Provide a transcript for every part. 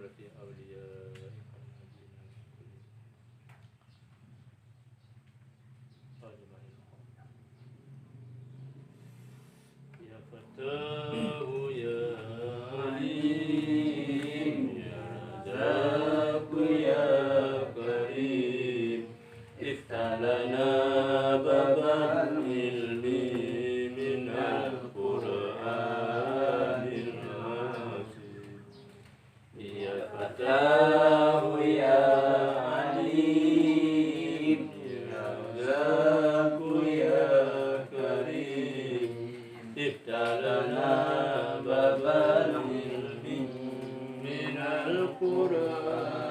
في أوليائك يا فتاه يا عليم يا رزاق يا كريم افتح لنا باب العلم من القرآن العظيم يا فتاه يا عليم يا رزاق يا كريم افتح لنا باب العلم من القرآن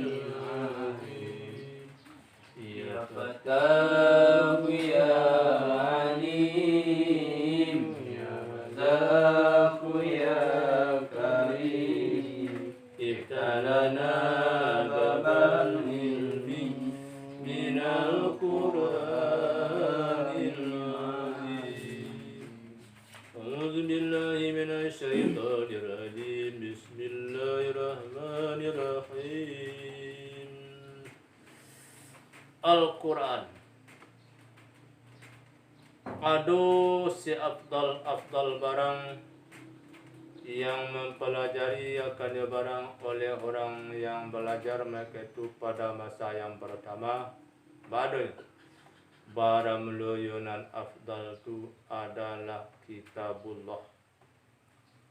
العظيم يا فتاه يا عليم يا رزاق يا كريم افتح لنا باب العلم من القرآن العظيم أعوذ بالله من الشيطان الرجيم بسم الله الرحمن الرحيم Al-Quran. Aduh si afdal barang yang mempelajari akannya barang oleh orang yang belajar mereka itu pada masa yang pertama. Baduy barang meluyunan afdal itu adalah kitabullah.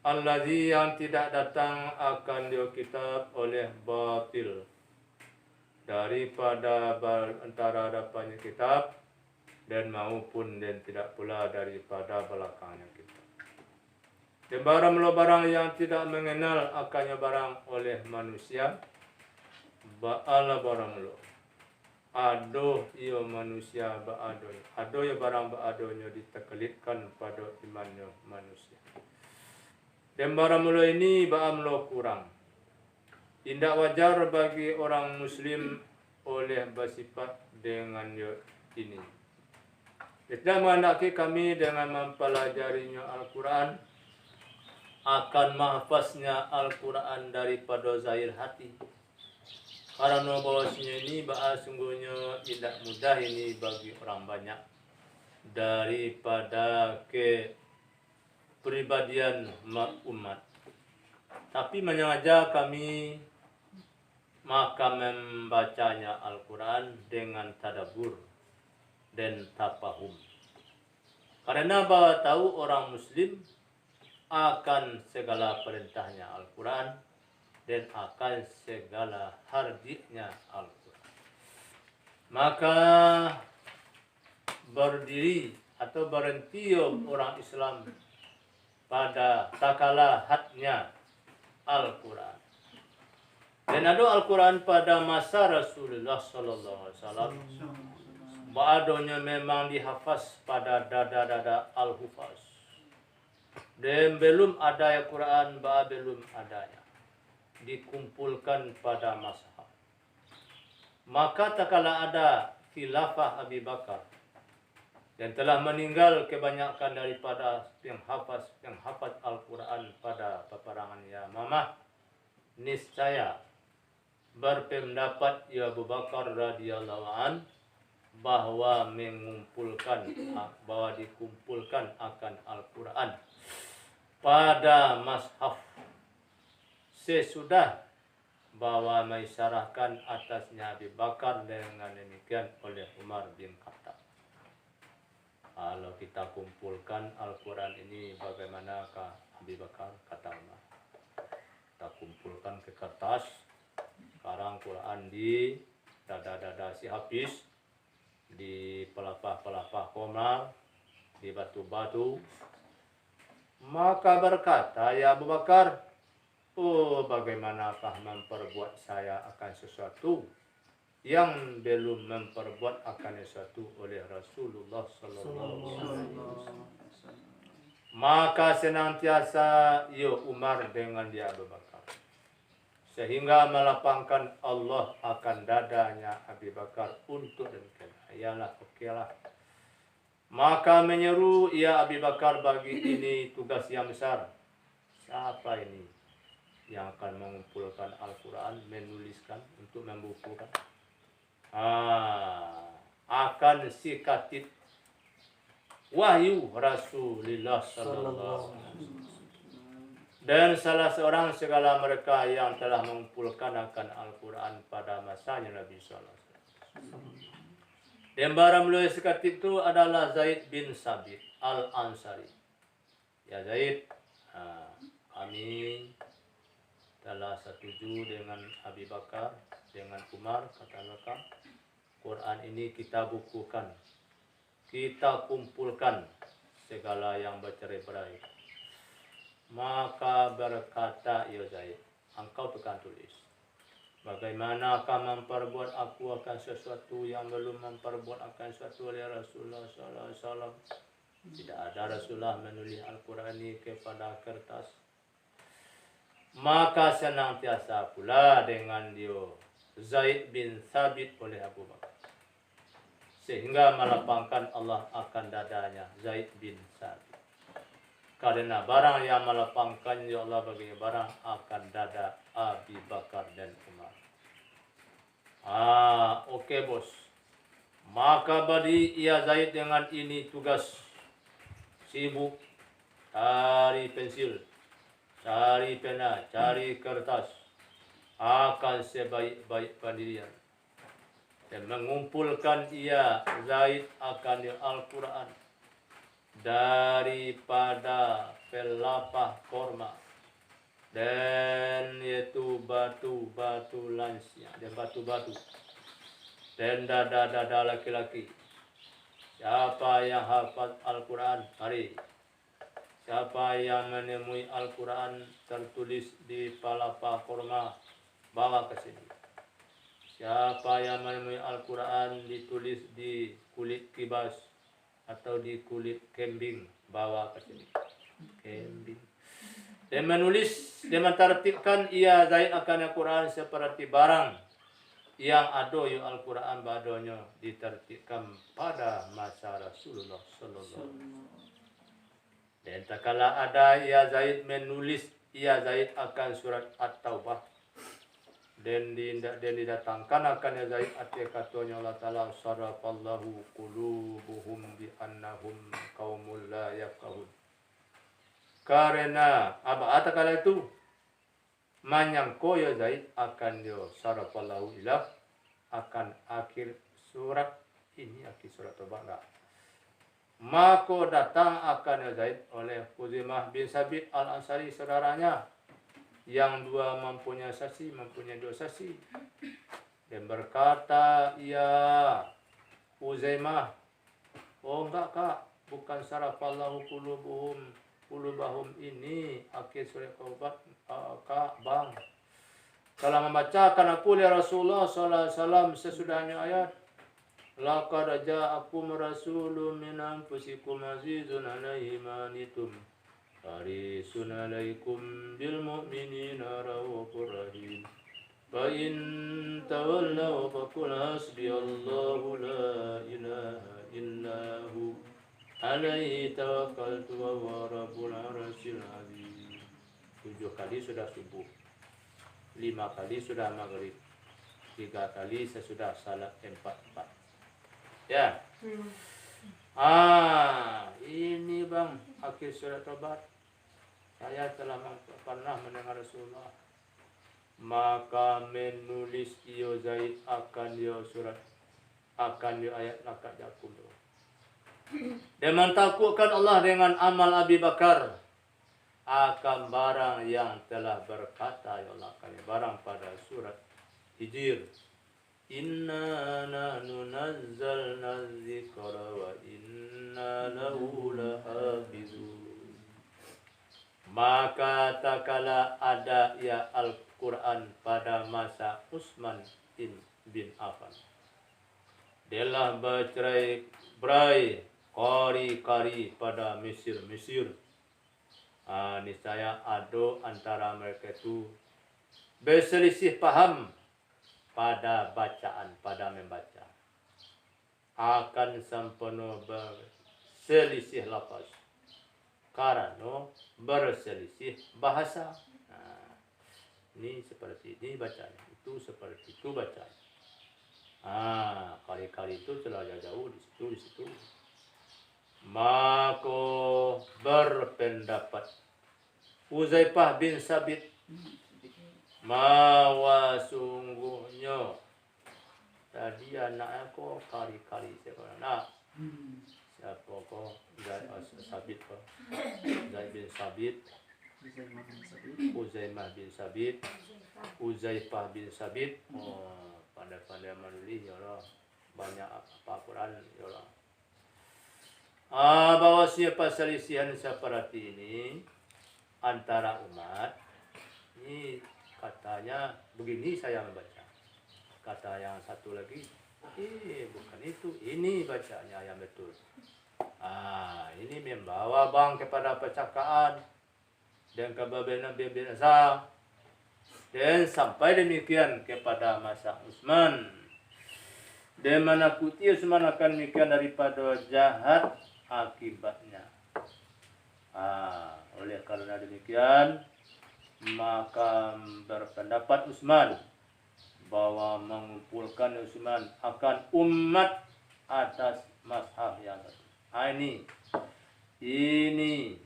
Allazi yang tidak datang akan dia kitab oleh batil. Daripada antara hadapannya kitab dan maupun dan tidak pula daripada belakangnya kitab. Dan barang yang tidak mengenal akannya barang oleh manusia, ba'ala barang lo. Aduh ia manusia ba'adoh. Aduh ya barang ba'adohnya ditekelitkan pada imannya manusia. Dan barang lo ini ba'am lo kurang. Tidak wajar bagi orang muslim oleh bersifat dengan ini. Islam menghendaki kami dengan mempelajarinya Al-Quran akan mahfaznya Al-Quran daripada zahir hati. Karena bahwasanya ini sungguhnya tidak mudah ini bagi orang banyak daripada kepribadian umat. Tapi menyengaja kami maka membacanya Al-Quran dengan tadabbur dan tafahum. Karena bahwa tahu orang muslim akan segala perintahnya Al-Quran dan akan segala hardinya Al-Quran. Maka berdiri atau berhenti orang Islam pada takala hadnya Al-Quran. Dan ada Al-Quran pada masa Rasulullah Sallallahu Alaihi Wasallam. Ba'adonya memang dihafaz pada dada-dada al-hufaz. Dan belum ada Al-Quran, belum adanya. Dikumpulkan pada mashaf. Maka tak kala ada khilafah Abi Bakar yang telah meninggal kebanyakan daripada yang hafaz Al-Quran pada peperangan Yamamah, niscaya berpendapat Abu Bakar radhiyallahu an bahwa dikumpulkan akan Al-Quran pada mashaf sesudah bahwa mengisyaratkan atasnya Abu Bakar dengan demikian oleh Umar bin Khattab. Kalau kita kumpulkan Al-Quran ini bagaimanakah Abu Bakar, kata Umar? Kita kumpulkan ke kertas. Sekarang Quran di dada-dada si Hafiz, di pelapah-pelapah komar, di batu-batu. Maka berkata ya Abu Bakar, oh bagaimanakah memperbuat saya akan sesuatu yang belum memperbuat akan sesuatu oleh Rasulullah Sallallahu Alaihi Wasallam. Maka senantiasa Umar dengan dia Abu Bakar. Sehingga melapangkan Allah akan dadanya Abu Bakar untuk demikian. Ayalah, okelah. Maka menyeru Abu Bakar bagi ini tugas yang besar. Siapa ini yang akan mengumpulkan Al-Quran, menuliskan untuk membukukan. Akan si katib wahyu Rasulullah sallallahu alaihi wasallam. Dan salah seorang segala mereka yang telah mengumpulkan akan Al-Quran pada masanya Nabi sallallahu alaihi wasallam. Dan barang menulis katib itu adalah Zaid bin Sabit Al-Ansari. Ya Zaid, kami telah setuju dengan Abi Bakar, dengan Umar, kata mereka, Quran ini kita bukukan, kita kumpulkan segala yang bercerai-berai. Maka berkata ia Zaid, engkau tukang tulis, bagaimanakah memperbuat aku akan sesuatu yang belum memperbuat akan sesuatu oleh Rasulullah sallallahu alaihi wasallam? Tidak ada Rasulullah menulis Al-Quran ini kepada kertas. Maka senantiasa pula dengan dia Zaid bin Thabit oleh Abu Bakar, sehingga melapangkan Allah akan dadanya Zaid bin Thabit. Karena barang yang melapangkan ya Allah bagi barang akan dada Abi Bakar dan Umar. Okey bos. Maka bagi ia Zaid dengan ini tugas sibuk cari pensil, cari pena, cari kertas, akan sebaik-baik pendirian. Dan mengumpulkan ia Zaid akan Al-Quran daripada pelapah korma, dan yaitu batu-batu lansia dan batu-batu dan dada-dada laki-laki. Siapa yang hafal Al-Quran, mari. Siapa yang menemui Al-Quran tertulis di pelapah korma, bawa ke sini. Siapa yang menemui Al-Quran ditulis di kulit kibas atau di kulit kambing, bawa ke sini. Kambing. Dan menulis, dan mentertibkan ia Zaid akan Al-Quran seperti barang yang ada Al-Quran badonya ditertibkan pada masa Rasulullah sallallahu alaihi wasallam. Dan tak kala ada ia Zaid menulis ia Zaid akan surat At-Taubah, dan didatangkan akan ia Zaid arti katanya Allah Ta'ala sarafallahu qulubuhum bi annahum qaumul la yafqahun. Karena apa kala itu manyangko ya Zaid akan dia sarafallahu ilah akan akhir surat ini, akhir surat Taubah enggak. Maka datang akan Zaid oleh Khuzaimah bin Sabit Al-Ansari, saudaranya yang mempunyai dua saksi. Dan berkata ia Khuzaimah, oh enggak kak, bukan sarafallahu qulubahum ini akhir surat Taubah kak bang. Kalau membacakan aku oleh Rasulullah sallallahu alaihi wasallam sesudahnya ayat laqad ja'akum rasulun min anfusikum azizun 'alaihi ma anittum harisun 'alaikum bil mu'minina raufur rahim fa in tawallaw faqul hasbiyallahu la ilaha illa hu 'alaihi tawakkaltu wa huwa rabbul 'arsyil 'azim. 7 kali sudah subuh, 5 kali sudah maghrib, 3 kali sesudah salat 4. Ya. Ini bang akhir surat Taubah. Saya telah pernah mendengar Rasulullah. Maka menulis iyo Zaid akan dia surat, akan dia ayat laqad ja'akum. Dan mentakutkan Allah dengan amal Abi Bakar akan barang yang telah berkata ya Allah akan barang pada surat Hijr. Inna nahnu nazzalna dzikra wa inna lahu lahafizun. Maka tak kala ada ya Al-Quran pada masa Utsman bin Affan, Delah bercerai-berai kari-kari pada Mesir. Niscaya ada antara mereka itu berselisih paham pada bacaan, pada membaca. Akan sempurna berselisih lafaz karena berselisih bahasa. ini seperti ini bacanya, itu seperti itu bacanya. Kali-kali itu terlalu jauh di situ. Maka berpendapat Huzaifah bin Sabit, mawa sungguhnya tadi anaknya kok kali-kali siapa anak siapa kok Sabit kok Zaid bin Sabit, Huzaifah bin Sabit. Pandai-pandai menulis ya Allah, banyak apa Quran ya Allah. Bahwasanya perselisihan seperti ini antara umat ini, katanya begini saya membaca, kata yang satu lagi bukan itu, ini bacanya yang betul. Ini membawa kepada percakapan dan kebebasan bebas, dan sampai demikian kepada masa Utsman, dan menakuti Utsman akan demikian daripada jahat akibatnya. Oleh karena demikian maka berpendapat Utsman bahwa mengumpulkan Utsman akan umat atas mazhab yang satu. Ini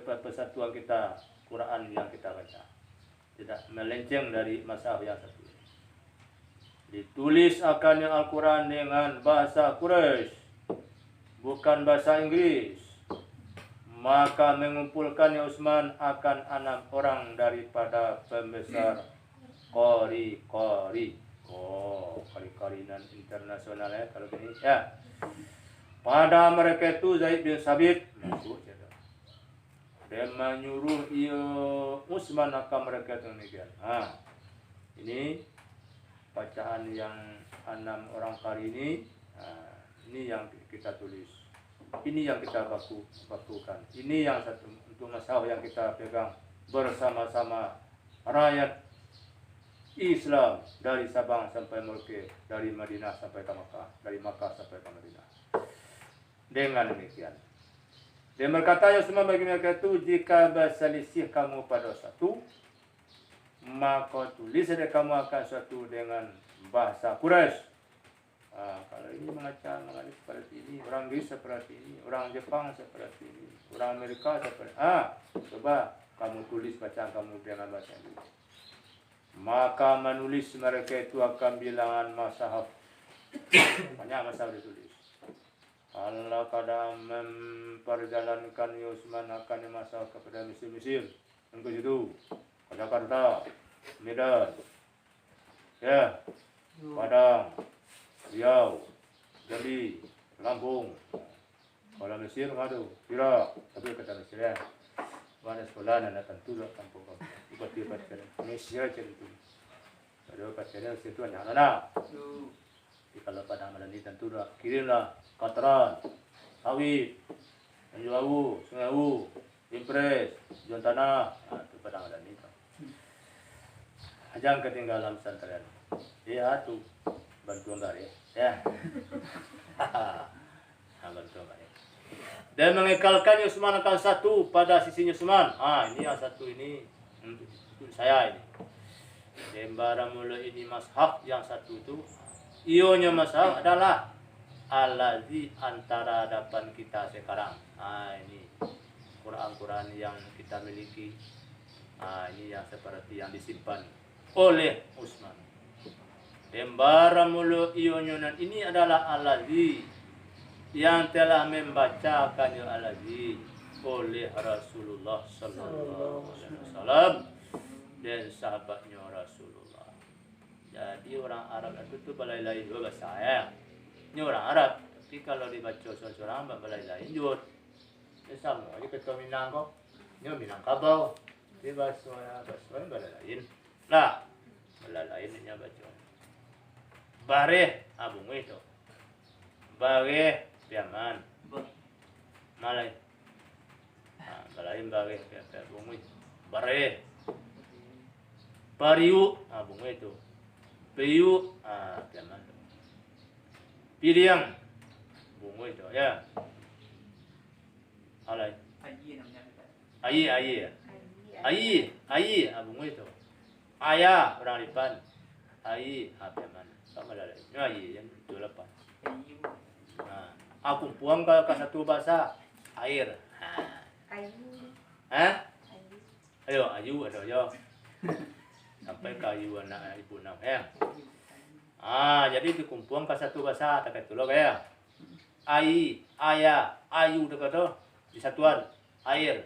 persatuan kita, Quran yang kita baca tidak melenceng dari mazhab yang satu. Ditulis akannya Al-Quran dengan bahasa Quraisy, bukan bahasa Inggris. Maka mengumpulkannya Utsman akan 6 orang daripada pembesar Qori. Qori dan internasional ya kalau ini ya. Pada mereka itu Zaid bin Sabit masuk ya. Dan menyuruh Utsman akan mereka demikian. Ini bacaan yang 6 orang kali ini. Ini yang kita tulis. Ini yang kita bakukan. Ini yang satu untuk mazhab yang kita pegang bersama-sama rakyat Islam dari Sabang sampai Merauke, dari Madinah sampai ke Makkah, dari Makkah sampai ke Madinah. Dengan demikian, dia berkata Utsman bagi mereka itu, jika berselisih kamu pada satu, maka tulis kamu akan suatu dengan bahasa Quraisy. Kalau ini mengajar seperti ini, orang Inggris seperti ini, orang Jepang seperti ini, orang Amerika seperti coba kamu tulis bacaan kamu dengan bahasa Inggris. Maka menulis mereka itu akan bilangan mazhab. Banyak mazhab ditulis. Allah kadang memperjalankan Utsman akan mazhab kepada Mesir, ke situ, ke Jakarta, Medan, ya, Padang, Riau, Jambi, Lampung. Kalau Mesir ngadu, Irak, tapi kata Mesir ya. Mana sekolah nak tentu dah kampung kamu. Ibat kan. Mesir aja itu. Kalau katanya situ anak-anak. Kalau Padang Madani tentu dah kirimlah Katran, Sawit, Tanjung Sungai Wu, Impres, Jual Tanah. Itu Padang Madani itu. Jangan ketinggalan pesantren. Ya tu bantu enggak ya. Bantu enggak ya. Dan mengekalkan Utsman akan satu pada sisinya Utsman. Ini yang satu ini untuk saya ini. Dembara mulai ini mazhab yang satu itu. Ionya mazhab adalah allazi antara hadapan kita sekarang. Ini Quran yang kita miliki. Ini yang seperti yang disimpan oleh Utsman. Dembara mulai ionya ini adalah allazi yang telah membacakannya allazi oleh Rasulullah sallallahu alaihi wasallam dan sahabatnya Rasulullah. Jadi orang Arab itu balai-lain juga bahasa ya. Ini orang Arab, tapi kalau dibaca seorang balai-lain juga. Sama aja ketua Minang kok. Ini Minangkabau. Dia bahasa balai-lain. Nah, balai-lainnya baca. Bareh abung itu. Bareh Piaman. Malay. Balai bareh abung itu. Bareh. Pariu abung itu. Piu Piaman. Piliang bungo itu ya. Alay. Ayi abung itu. Ayah orang depan. Ai apa man? Sama lah. Ai yang itu lepas. Nah, aku buang ke satu bahasa air. Hah? Ayo, ayu ada yo. Sampai ke ayu anak ibu nak ya. Jadi dikumpuang ke satu bahasa tak itu loh ya. Ai, ayah, ayu dekat tu di satuan air.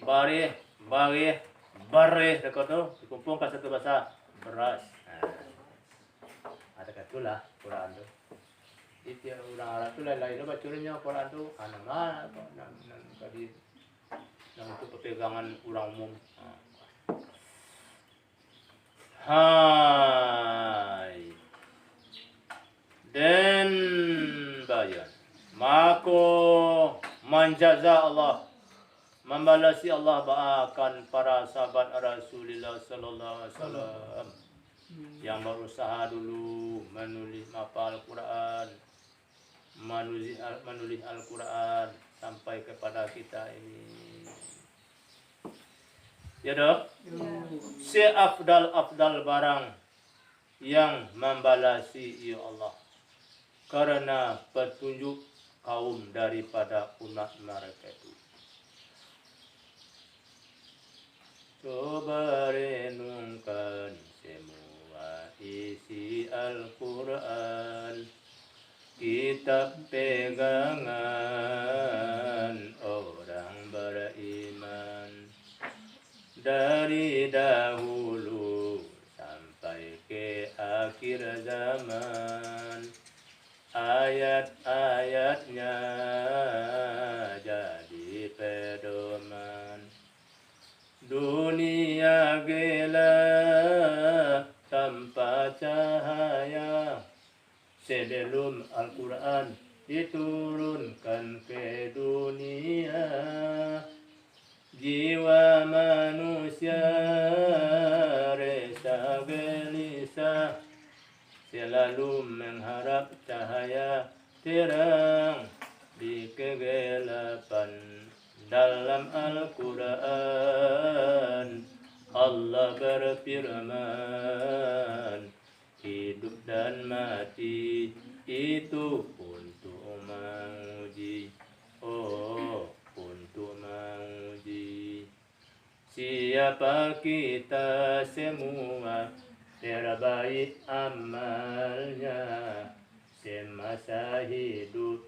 Bare, bare, bare dekat tu dikumpul ke satu bahasa beras. Ada katulah Quran tu. Itu orang Arab tu lain-lain bacanya Quran tu mana nan tadi yang itu pegangan orang umum. Hai. Dan bayan. Mako manjaza Allah membalasi Allah baakan para sahabat Rasulullah sallallahu alaihi wasallam yang berusaha dulu menulis mapal Al-Quran, menulis Al-Quran sampai kepada kita ini. Ya dok? Seafdal barang yang membalasi ya Allah karena petunjuk kaum daripada umat mereka itu. Coba renungkan semua isi Al-Quran, kitab pegangan orang beriman dari dahulu sampai ke akhir zaman. Ayat-ayatnya jadi pedoman. Dunia gelap tanpa cahaya. Sebelum Al-Quran diturunkan ke dunia, jiwa manusia resah gelisah, selalu mengharap cahaya terang di kegelapan. Dalam Al-Quran Allah berfirman, hidup dan mati itu untuk menguji, untuk menguji siapa kita semua, terbaik amalnya semasa hidup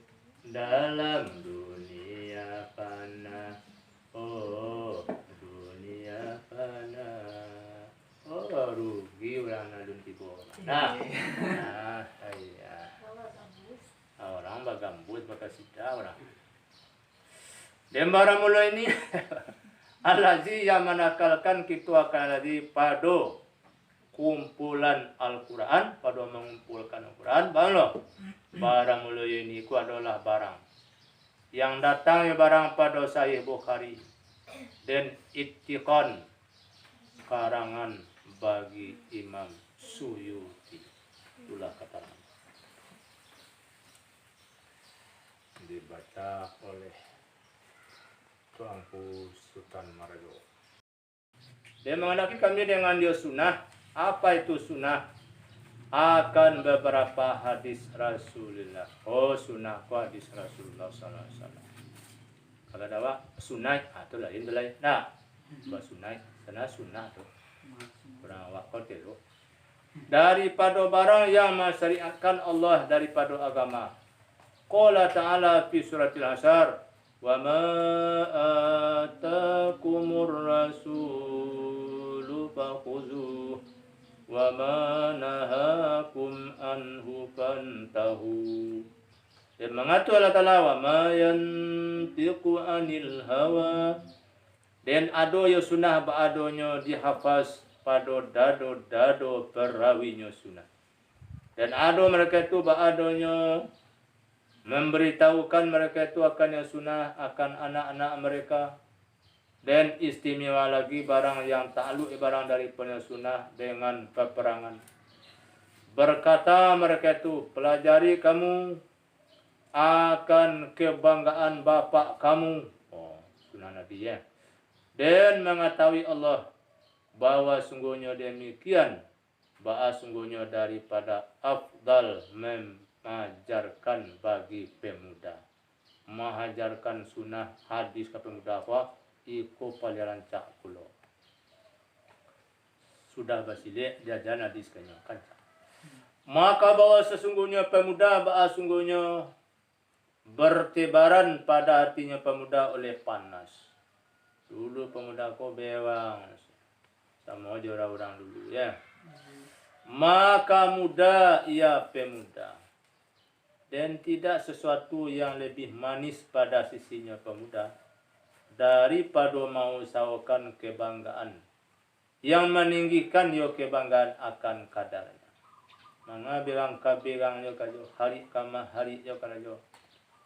dalam dunia fana. Dunia fana. Rugi orang alun tibo. Nah, iya. Orang bagambut bakasida orang. Dembara mulai ini alazi yang menakalkan kita akan aladi pado kumpulan Al-Quran, pada mengumpulkan Al-Quran, barang mulai ini ku adalah barang yang datang barang pada Sahih Bukhari dan Ittiqan karangan bagi Imam Suyuti. Itulah kata dibaca oleh Tuanku Sultan Margo. Dia mengenaki kami dengan dia sunnah. Apa itu sunnah? Akan beberapa hadis Rasulullah. Sunnah ku hadis Rasulullah sallallahu alaihi wasallam. Kalau ada sunnah atau lain. Nah, sunnah, sana sunnah tu. Kurang waktu itu. Daripada barang yang masyariatkan Allah daripada agama. Qala ta'ala fi suratil Asr, wa ma atakumur rasulu fakhuzuh wa ma nahakum anhu fantahu. Dan mengatur Allah Ta'ala wa ma yantiqu anil hawa, dan ado yo sunnah ba adonyo dihafaz pada dado perawinya sunnah. Dan ado mereka itu ba adonyo memberitahukan mereka itu akan yang sunnah akan anak-anak mereka. Dan istimewa lagi barang yang takluk barang daripada sunnah dengan peperangan. Berkata mereka itu, pelajari kamu akan kebanggaan bapak kamu. Sunnah Nabi ya. dan mengetahui Allah bahwa sungguhnya demikian, bahwa sungguhnya daripada afdal mengajarkan bagi pemuda, mengajarkan sunnah hadis ke pemuda apa iku paling rancak kulo sudah basile jajan hadis kanya kan. Maka bahwa sesungguhnya pemuda, bahwa sungguhnya bertebaran pada hatinya pemuda oleh panas. Dulu pemuda kau bewang sama aja orang-orang dulu ya. Maka muda ia pemuda, dan tidak sesuatu yang lebih manis pada sisinya pemuda daripada mau sawakan kebanggaan yang meninggikan yo kebanggaan akan kadarnya. Manga bilang kabirangnya kajo hari kama hari yo karajo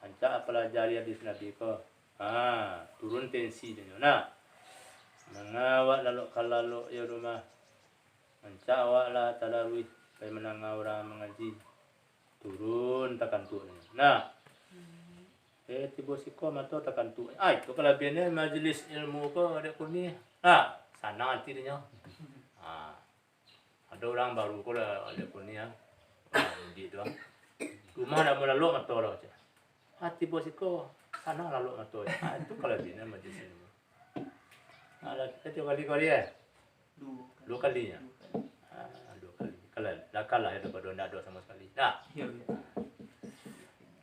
anca pelajari hadis Nabi ko turun tensi denyo na mangawak lalu kalalo yo rumah anca awak lah tarawih kay menanga orang mengaji turun takan tu nah tibo siko mato takan tu itu kelabiannya majelis ilmu ko ada kuni sana nanti dia ada orang baru ko lah ada kuni ya di doang rumah nak melalu mato lah aja hati bos ko sana lalu mato itu kelabiannya majelis ilmu ada kali ya dua kalinya dua kali kalau kalah ya daripada tidak ada sama sekali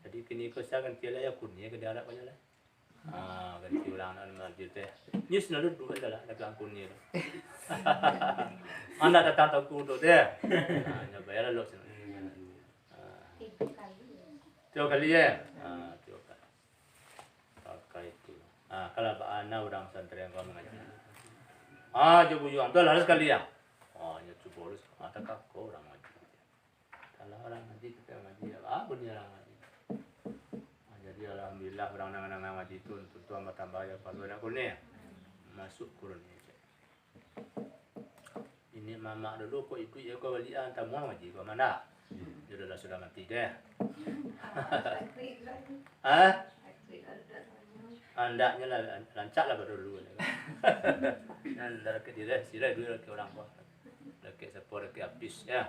jadi kini ko saya ganti lah ya kuni ke dia ada banyak lah ganti ulang masjid teh nyus nalu dua adalah dagang kuni tu anda datang tahu tu deh nyoba ya lo sini 3 kali ya 3 kali pakai itu kalau anak orang pesantren kau mengaji jauh juang tu lah sekali ya nyoba bolus tak kau orang ngaji kalau orang ngaji kita ngaji bunyi orang ngaji. Jadi alhamdulillah orang nang ngaji itu untuk tambah ya kalau nak kuliah masuk kurun ini mama dulu kok itu ya kau balian tamu ngaji kau mana dia sudah mati deh andaknya lah lancak lah dulu dan dari dia sila dulu ke orang kau laki sepor laki habis ya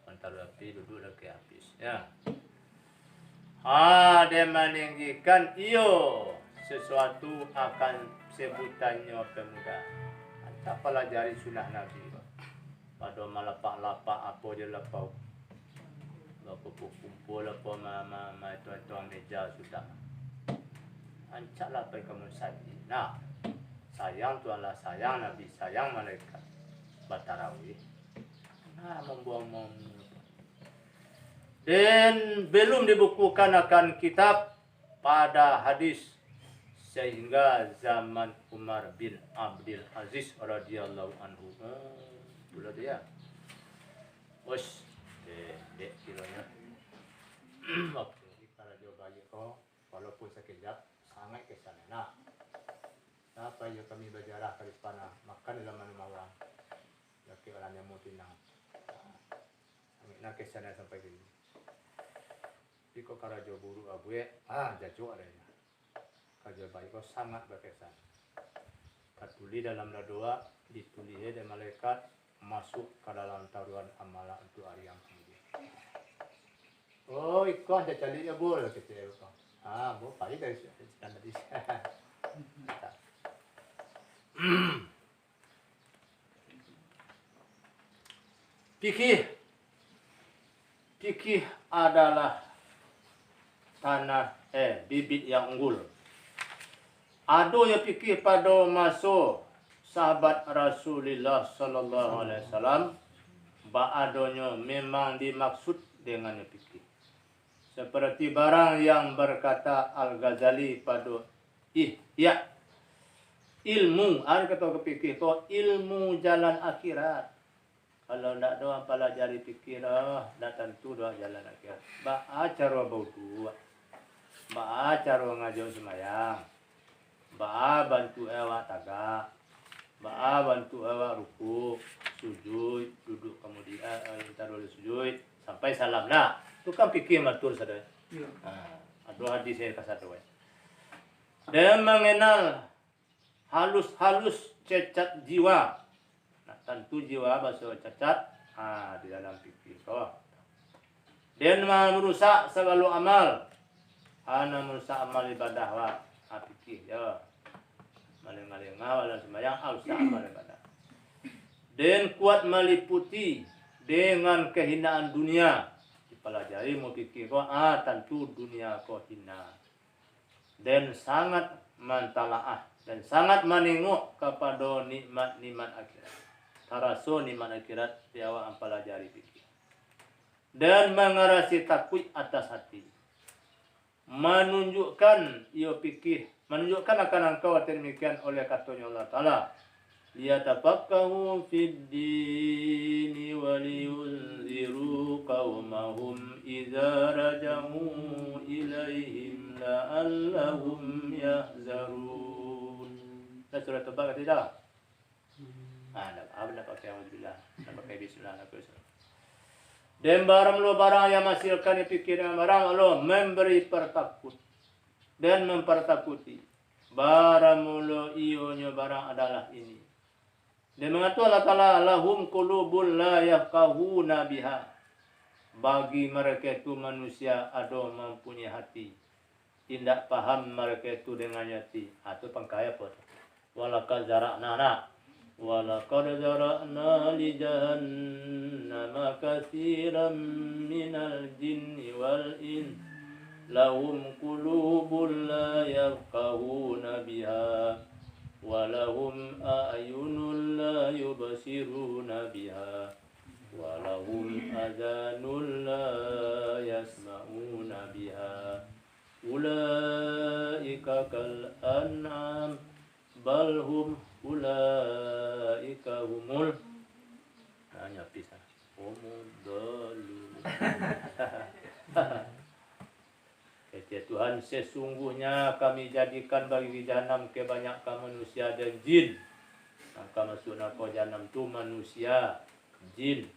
antar api duduk laki habis ya dia meninggikan iyo sesuatu akan sebutannya pemuda. Anta pelajari sunnah Nabi. Pada malapak-lapak apa dia lapau. Apa kumpul apa mama tuan-tuan meja sudah. Ancak lah pergi kamu saji. Nah, sayang Tuhanlah sayang Nabi, sayang malaikat. Batarawih. Membuang-buang. Dan belum dibukukan akan kitab pada hadis sehingga zaman Umar bin Abdul Aziz radhiyallahu anhu. Itulah dia. Bos, dek kilonya. Waktu ini kalau dia bayi kau, walaupun sekejap sangat kesana. Nah, apa yang kami berjarah ke sana makan dalam mana-mana. Laki orang yang mau tinang. Nak kesana sampai gini. Iko karajo buru abu jajo adanya. Kajo baik sangat berkesan. Katuli dalam doa ditulis oleh malaikat masuk ke dalam taruhan amalan untuk hari yang kemudian. Iko ada cari ya bol kecil ko. Bu pagi dari sana di. Fikih adalah tanah bibit yang unggul. Ado yang fikir pada masa sahabat Rasulullah sallallahu alaihi wasallam ba'adonya memang dimaksud dengan fikir. Seperti barang yang berkata Al-Ghazali pada Ihya ilmu, ada kata fikir itu ilmu jalan akhirat. Kalau tidak doa pelajari fikir dah tentu doa jalan akhirat. Cara baudu. Cara ngajar semayang, bantu awak tagak, bantu awak ruku, sujud, duduk kemudian taruh sujud sampai salam. Nah, itu kan fikir matur saudara. Ada hadis saya kasih tahu. Dan mengenal halus-halus cacat jiwa. Nah, tentu jiwa bahasa cacat di dalam fikih. Dan merusak segala amal. Ana merusak amal ibadah wa fikih ya. Maling-maling dan sembahyang rusak amal ibadah. Dan kuat meliputi dengan kehinaan dunia. Dipelajari mau fikih tentu dunia kau hina. Dan sangat mentalaah dan sangat menengok kepada nikmat-nikmat akhirat. Taraso nikmat akhirat di awak mempelajari fikih. Dan mengerasi takwid atas hati. Menunjukkan akan engkau demikian oleh katanya Allah Ta'ala. Liyatafaqahu fid dini wa liyunziru qaumahum idza raja'u ilaihim la'allahum yahzarun. Surah Taubat tidak? Nak pakai alhamdulillah, nak pakai bismillah, nak pakai. Dan barang yang menghasilkan pikiran barang Allah memberi pertakut dan mempertakuti. Barang ionya barang adalah ini. Dan mengatur Allah Ta'ala lahum qulubun la yafqahuna biha. Bagi mereka itu manusia ada mempunyai hati. Tidak paham mereka itu dengan hati. Itu pengkaya pun. Walaqad zara'na walaqad zara'na li jahannama katsiran minal jinni wal in lahum qulubun la yafqahuna biha walahum a'yunun la yubsiruna biha walahum adhanun la yasma'una biha ulaika kal an'am bal hum ulaika humul hanya pisah humudalun. Kata Tuhan, sesungguhnya kami jadikan bagi jahanam kebanyakan manusia dan jin. Maka masuk neraka jahanam tu manusia, jin.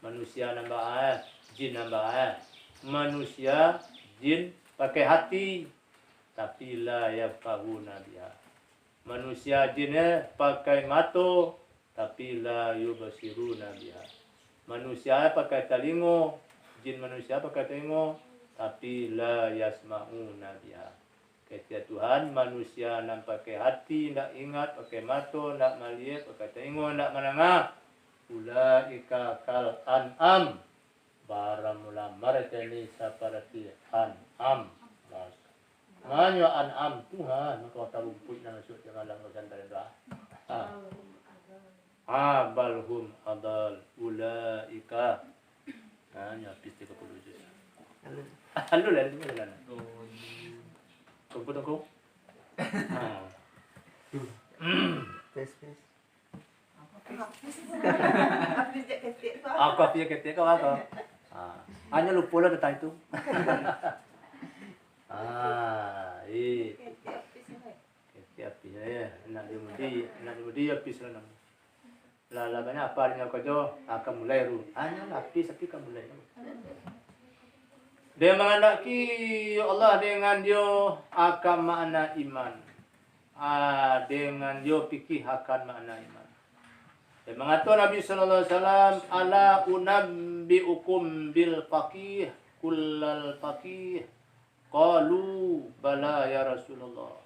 Manusia nambah ayat, jin nambah ayat. Manusia, jin pakai hati, tapi la yafqahuna biha. Manusia jinnya pakai mata, tapi la yubsiruna biha. Manusia pakai telinga, jin manusia pakai telinga, tapi la yasma'una biha. Kata Tuhan, manusia nak pakai hati, nak ingat, pakai mata, nak melihat, pakai telinga, nak mendengar. Ulaika kal an'am. Barang mula mereka ni seperti an'am. Manyo an'am Tuhan, maka tak rumput nak masuk jangan langgasan dari doa. Balhum adal ulaika. Nyapis 30 juz. Halo lah, ini lah. Kau potong kau? Tes. Aku apia ketik kau apa? Hanya lupa lah tentang itu. Ketik apis ya. Nak dimudi apis lah nama. Lah banyak apa dengan kau jo? Akan mulai ru. Hanya apis tapi akan mulai. Dia menghendaki Allah dengan dia akan makna iman. Dengan dia fikih akan makna iman. Dia mengatur Nabi sallallahu alaihi wasallam, ala unabbiukum bil faqih kullal faqih. Qalu bala ya Rasulullah.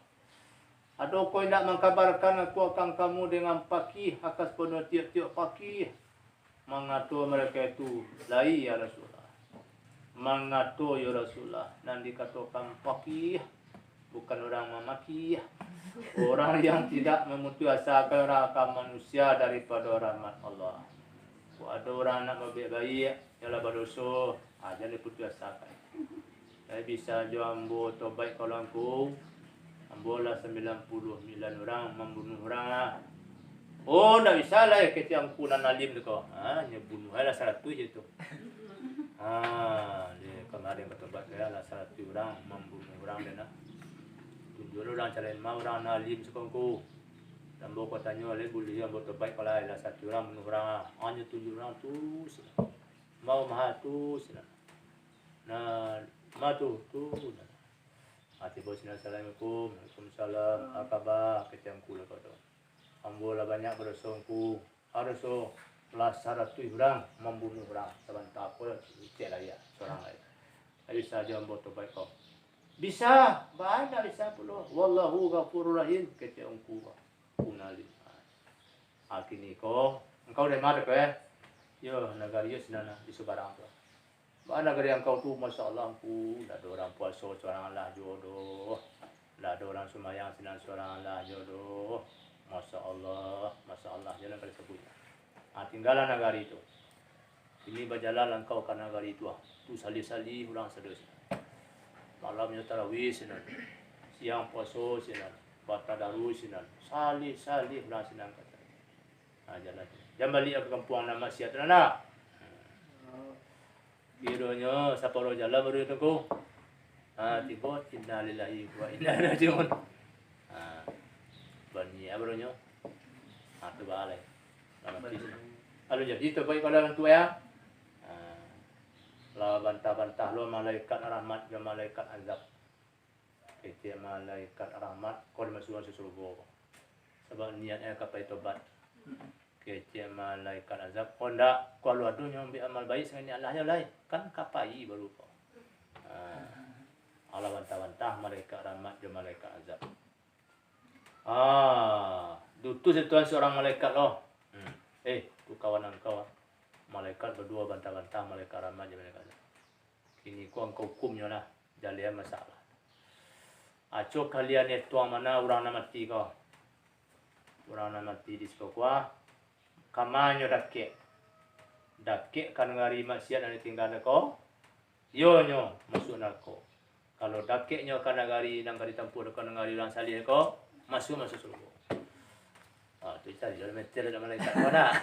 Ada kau nak mengkabarkan aku akan kamu dengan faqih akan sepenuh tiap-tiap faqih. Mengatur mereka itu, lai ya Rasulullah. Mengatur ya Rasulullah. Dan dikatakan faqih, bukan orang memaki. Orang yang tidak memutusakan rahmat manusia daripada rahmat Allah. Ada orang nak baik-baik, ialah berdosa, jangan diputusakan. Saya bisa jual ambo tobat kalau aku, ambo lah 99 orang membunuh orang lah. Oh, tak bisa lah kita yang kuna nalim tu kau. Hanya bunuh lah 100 je tu. Dia kemarin bertobat dia lah 100 orang membunuh orang dia nak. Dulu orang cari mau orang nalim sekongku. Dan bawa tanya oleh boleh yang bertobat kalau ada 1 orang bunuh orang. Hanya 7 orang tu. Mau mahal tu. Nah, matu tu. Hati bos assalamualaikum, waalaikumsalam, akaba kecamku lah kau tu. Ambola banyak bersongku, harus so lasar tu orang membunuh orang, sebentar apa cek lah ya seorang lain. Bisa aja ambo tu baik kau. Bisa, banyak bisa puluh. Wallahu ghafurur rahim kecamku. Kunali. Akini ko, engkau dari mana kau ya? Yo negara yo sana di Sebarang tu. Mana negara yang kau tu masya Allah aku, dah ada orang puasa seorang Allah jodoh, dah ada orang sembahyang sinan seorang Allah jodoh, masya Allah jangan kali sebut. Tinggalan negara itu. Ini berjalan engkau ke negara itu. Tu salih-salih orang sedus. Malamnya tarawih sinan, siang puasa sinan, tadarus sinan, salih-salih orang sinan kata. Jalan. Jangan balik ke kampung nama siat nak. Kiranya saparo jalan baru itu ko. Tiba innalillahi wa inna ilaihi rajiun. Bani abronya. Tu balai. Nama ti. Lalu jadi tu baik kalau orang tua ya. La bantah-bantah lo malaikat rahmat dan malaikat azab. Kita malaikat rahmat kau masuk surga. Sebab niatnya kapai tobat. Kecil malaikat azab. Oh ndak, kalau adunya ambil amal baik dengan Allahnya lain. Kan kapai baru kau. Allah bantah-bantah malaikat rahmat dan malaikat azab. Dutus Tuhan seorang malaikat loh. Tu kawanan kau. Malaikat berdua bantah-bantah malaikat rahmat dan malaikat azab. Kini kau engkau hukumnya lah. Jalian masalah. Acok kalian itu mana orang nak mati kau. Orang nak mati di sekolah. Kamanyo dakek kan ngari maksiat dan tinggal ko yo nyo masuk nako. Kalau dakeknya kan ngari nang kari tampur kan ngari lang salih ko masuk surga. Tu cari jalan meter dalam malaikat mana.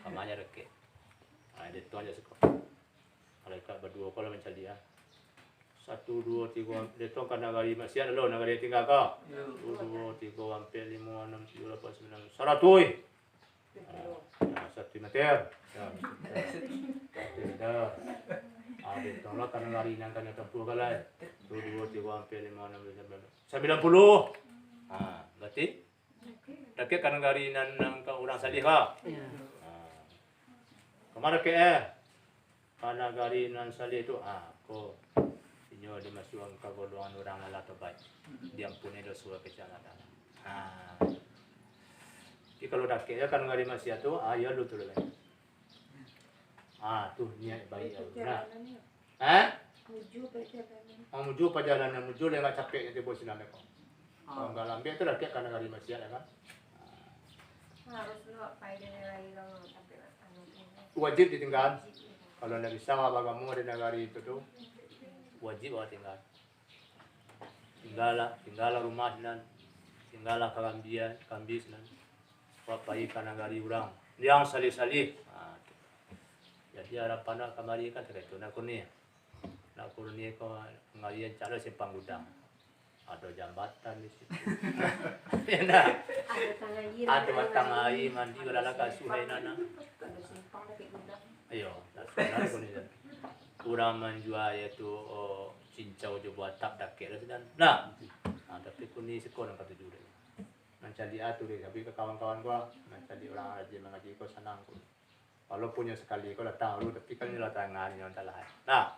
Kamanyo dakek. Dia tu aja seko. Malaikat berdua kalau mencari 1 2 3 dia tu kan ngari maksiat lo ngari tinggal ko. 1 2 3 sampai 5 6 7 8 9 100. 1 meter. Ada tolak kan ngari nang kan tempuh kalai. 2 3 sampai 5 6 7 90. Berarti dakek kan ngari nang ka orang salih ka. Kemana ke kana ngari nan salih tu ko inyo dimasukkan ka golongan orang Allah terbaik. Diampuni dosa kejahatan. Jadi kalau dakek ya kan ngari maksiat tu, ya lu tu lah. Tu niat baik. Nah. Muju perjalanan muju lewat capek nanti bos sinan kau. Kalau enggak lambe tu dakek kan ngari maksiat kan. Harus lu apa lagi kalau tapi Wajib ditinggal. Kalau nak bisa abagamu ada negari itu tu wajib tinggal. Tinggallah rumah sinan. Tinggallah kambing sinan. Papai kana gari urang yang salih-salih. Jadi harapan nak kamari kan terkait nak kurnia ko ngalian cara simpang gudang. Ada jambatan di situ. Enak. Ada matang air mandi galala kasuh nana. Ada simpang dekat gudang. Ayo, tak salah kurnia. Kurang menjual iaitu cincau je buat tak dakek dan. Nah, tapi kurnia sekolah kata jure. Mencari atur dia, tapi ke kawan-kawan gua mencari orang rajin mengaji kau senang pun. Walaupun yang sekali kau datang lu, tapi kan ni datang ngari yang salah. Nah,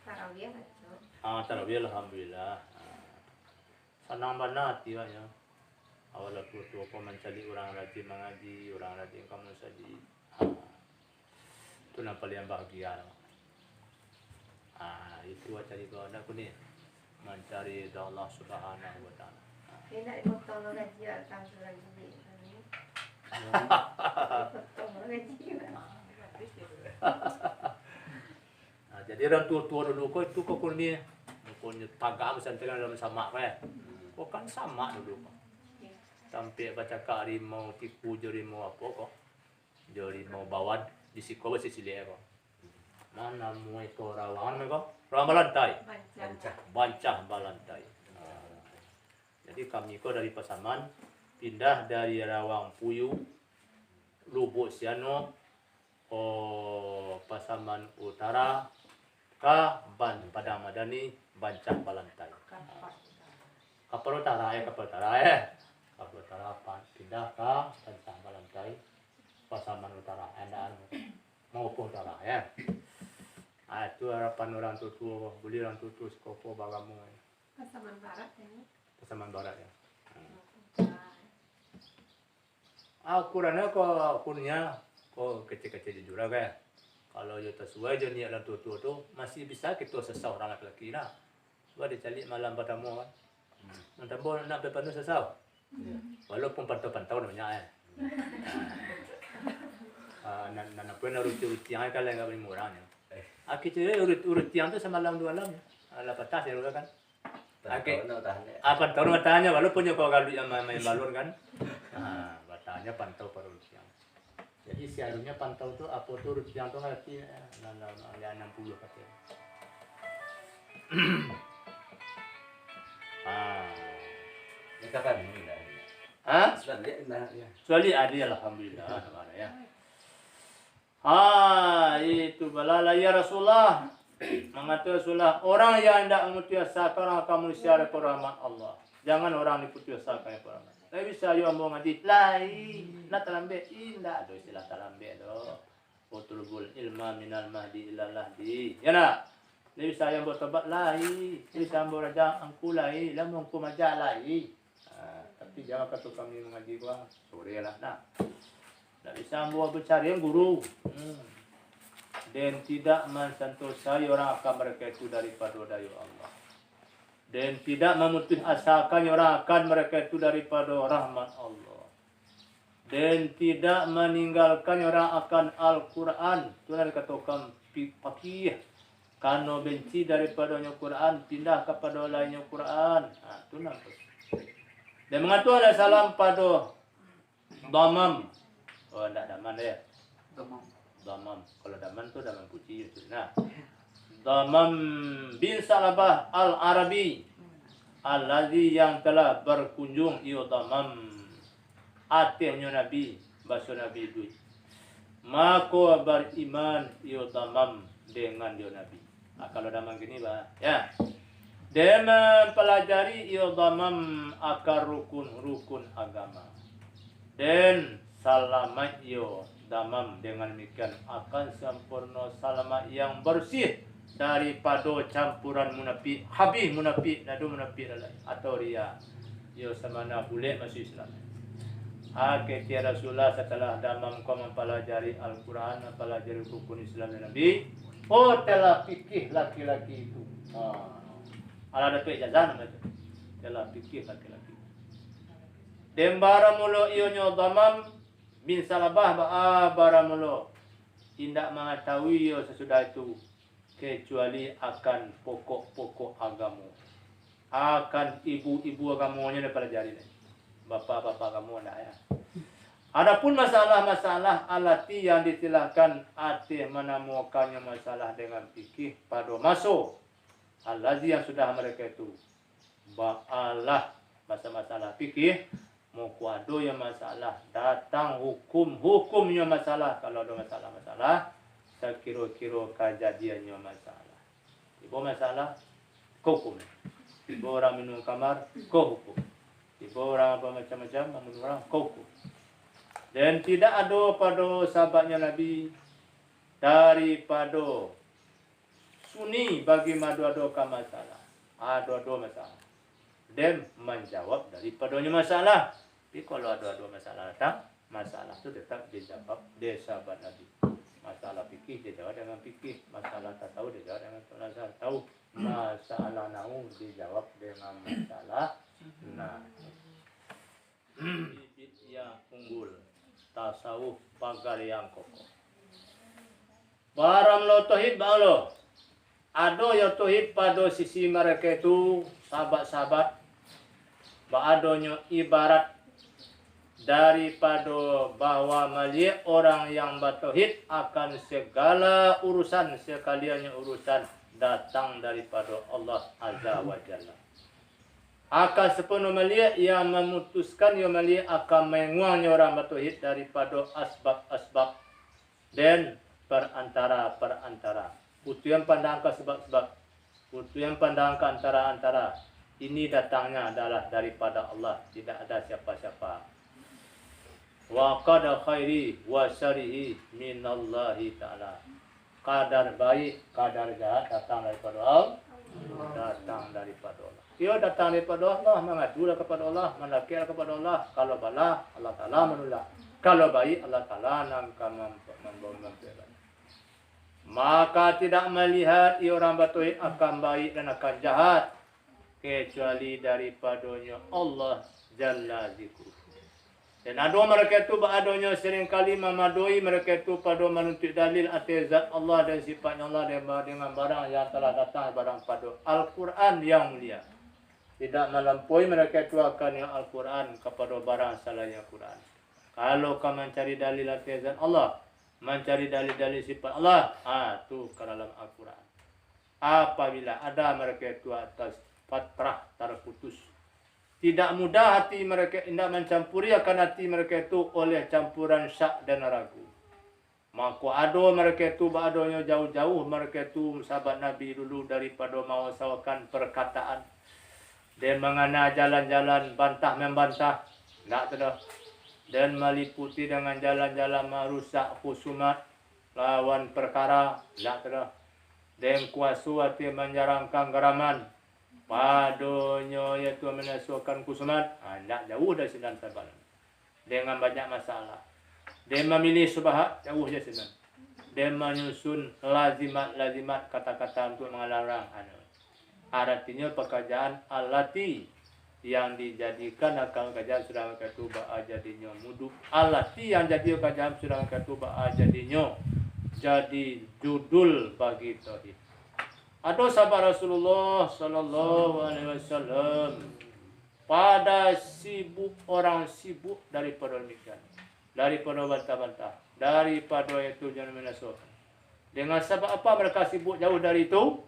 Tarawih kan? tarawih alhamdulillah. Senang banget tiwanya. Awal tu kau mencari orang rajin mengaji, orang rajin kamu saji. Itu yang paling bahagia. Itu cari kau nak aku ni mencari Allah Subhanahu Wa Taala. Dia nak dipotong lo gaji atau lagi ni. Potong lo gaji. Jadi orang tua-tua dulu kau ni punya tagak bersanteng dalam sama kau kan sama dulu kau. Sampai baca harimau tipu harimau apa kau? Harimau bawan di siko besi cilik kau. Mana mu itu rawangan kau? Rawan balantai. Bancah balantai. Jadi kami ko dari Pasaman pindah dari Rawang Puyu, Lubuk Siano, Pasaman Utara, ka ban Padang Madani bancak balantai. Kapat. Kapal utara ya. Kapal utara pindah ke bancak balantai Pasaman Utara Endaan maupun utara ya. Itu harapan orang tutu, beli orang tutu skopo bagamu Pasaman Barat ini. Pasaman Barat ya. Nah, Ukurannya kok ukurnya kok kecil-kecil jujur ya. Kalau yo sesuai je niat dan tutu tu masih bisa kita sesau orang lelaki nah. Sebab dia cari malam padamu kan. Mentambah nak berpandu sesau. Walaupun pantau-pantau namanya Nana pun urut tiang kalau enggak boleh murah ya. Aki tu urut tiang tu semalam 2 malam. Ala patah ya kan. Aki apa tahun matanya walaupun yo kau kalau yang main balon kan. Batanya pantau per urut tiang. Jadi seharusnya pantau tu apa tu urut tiang tu ngerti 60 katanya. Ini kapan ini dah? Hah? Sudah lihat dah ya. Kecuali ada alhamdulillah mana ya. Itu balala ya Rasulullah. Mengatakan Rasulullah, orang yang hendak memutiasakan orang akan manusia daripada rahmat Allah. Jangan orang diputiasakan daripada rahmat. Tapi bisa yo mau ngaji lain, nak talambe indah do istilah talambe do. Utulul ilma minal mahdi ilal lahdi. Ya nak. Ni saya buat tobat lain, ni saya buat raja angku lain, lamun ku majak lain. Tapi jangan kata kami mengaji gua, sore lah nak. Tak bisa buat bercari yang guru. Dan tidak mensantosai orang akan mereka itu daripada daya Allah. Dan tidak memutus asakan orang akan mereka itu daripada rahmat Allah. Dan tidak meninggalkan orang akan Al-Quran. Itu yang dikatakan fakih. Karena benci daripada Quran, pindah kepada lainnya Quran. Itu nampak. Dan mengatur ada salam pada damam. Oh, tidak daman ya. Damam. Kalau daman tu daman puji itu. Nah, Damam bin Salabah Al-Arabi, alladzi yang telah berkunjung iyo damam atihnya Nabi, bahasa Nabi itu. Maka beriman iyo damam dengan dia Nabi. Kalau damam gini bah, ya. Dia mempelajari iyo damam akar rukun-rukun agama. Dan salamat iyo damam dengan demikian akan sempurna salamat yang bersih daripada campuran munafik, habis munafik, nadu munafik lain atau ria. Yo samana boleh masuk Islam. Kata Rasulullah setelah damam kau mempelajari Al-Quran, mempelajari rukun Islam dan Nabi, telah fikih laki-laki itu. Ala dapat ijazah nama itu. Telah fikih laki-laki. Dembara mulo ionyo damam bin Salabah baramulo tidak mengetahui sesudah itu kecuali akan pokok-pokok agama, akan ibu-ibu agamanya dipelajari. Bapak-bapak kamu nak ya. Adapun masalah-masalah alati yang ditilahkan arti menemukannya masalah dengan fikih pada masuk allazi yang sudah mereka itu ba'alah masalah fikih mau kuado yang masalah datang hukumnya masalah. Kalau ada masalah-masalah sekira-kira kejadiannya masalah. Ibu masalah kau hukum. Ibu orang minum kamar kau hukum. Ibu orang apa macam-macam minum orang kau hukum. Dan tidak ada pada sahabatnya Nabi daripada sunni bagi madu-adukan masalah. Adu-adu masalah. Dan menjawab daripadanya masalah. Tapi kalau ada masalah datang, masalah itu tetap dijawab oleh sahabat Nabi. Masalah fikih dijawab dengan fikih, masalah tak tahu dijawab dengan masalah tahu, masalah nahu dijawab dengan masalah nah. Bibit yang unggul, tasawuf pagar yang kokoh. Baram lo tauhid balo. Ado ya tauhid pada sisi mereka itu sahabat-sahabat. Baadonya ibarat daripada bahwa melihat orang yang bertauhid akan segala urusan sekaliannya urusan datang daripada Allah Azza wa Jalla. Akan sepenuh melihat yang memutuskan yang melihat akan menguangnya orang bertauhid daripada asbab-asbab dan perantara-perantara. Putu yang pandang ke sebab-sebab. Putu yang pandang ke antara-antara. Ini datangnya adalah daripada Allah. Tidak ada siapa-siapa. Wa qadar khairi wa syarihi minallahi ta'ala. Kadar baik, kadar jahat datang daripada Allah. Datang daripada Allah. Ia datang daripada Allah, mengadulah kepada Allah, menakir kepada Allah. Kalau bala, Allah Ta'ala menolak. Kalau baik, Allah Ta'ala nangka membawa. Maka tidak melihat ia orang bertauhid akan baik dan akan jahat kecuali daripadanya Allah Jalla Zikruh. Dan adu mereka itu beradunya seringkali memadui mereka itu pada menuntut dalil atas zat Allah dan sifatnya Allah dengan barang yang telah datang barang pada Al-Quran yang mulia. Tidak melampaui mereka itu akan yang Al-Quran kepada barang selain Al-Quran. Kalau kau mencari dalil atas zat Allah, mencari dalil-dalil sifat Allah, itu ke dalam Al-Quran. Apabila ada mereka itu atas fatrah terputus, tidak mudah hati mereka, tidak mencampuri akan hati mereka itu oleh campuran syak dan ragu. Maka ado mereka itu beradonya jauh-jauh mereka itu sahabat Nabi dulu daripada mawasawakan perkataan dan mengana jalan-jalan bantah membantah, tak ada. Dan meliputi dengan jalan-jalan merusak khusumat lawan perkara, tak ada. Dan kuasa hati menjarangkan geraman padonya iaitu menasukan kusumat, tidak jauh dari sedang sabar dengan banyak masalah. Dia memilih subahat, jauh dari sedang. Dia menyusun lazimat kata-kata untuk mengalarang. Artinya pekerjaan alati yang dijadikan akan kerjaan sudah ketubah jadinya mudu. Alati yang jadi kerjaan sudah ketubah jadinya jadi judul bagi tauhid. Ada sahabat Rasulullah Sallallahu Alaihi Wasallam pada sibuk orang sibuk daripada demikian, daripada bantah-bantah, daripada itu jangan menasukan. Dengan sebab apa mereka sibuk jauh dari itu?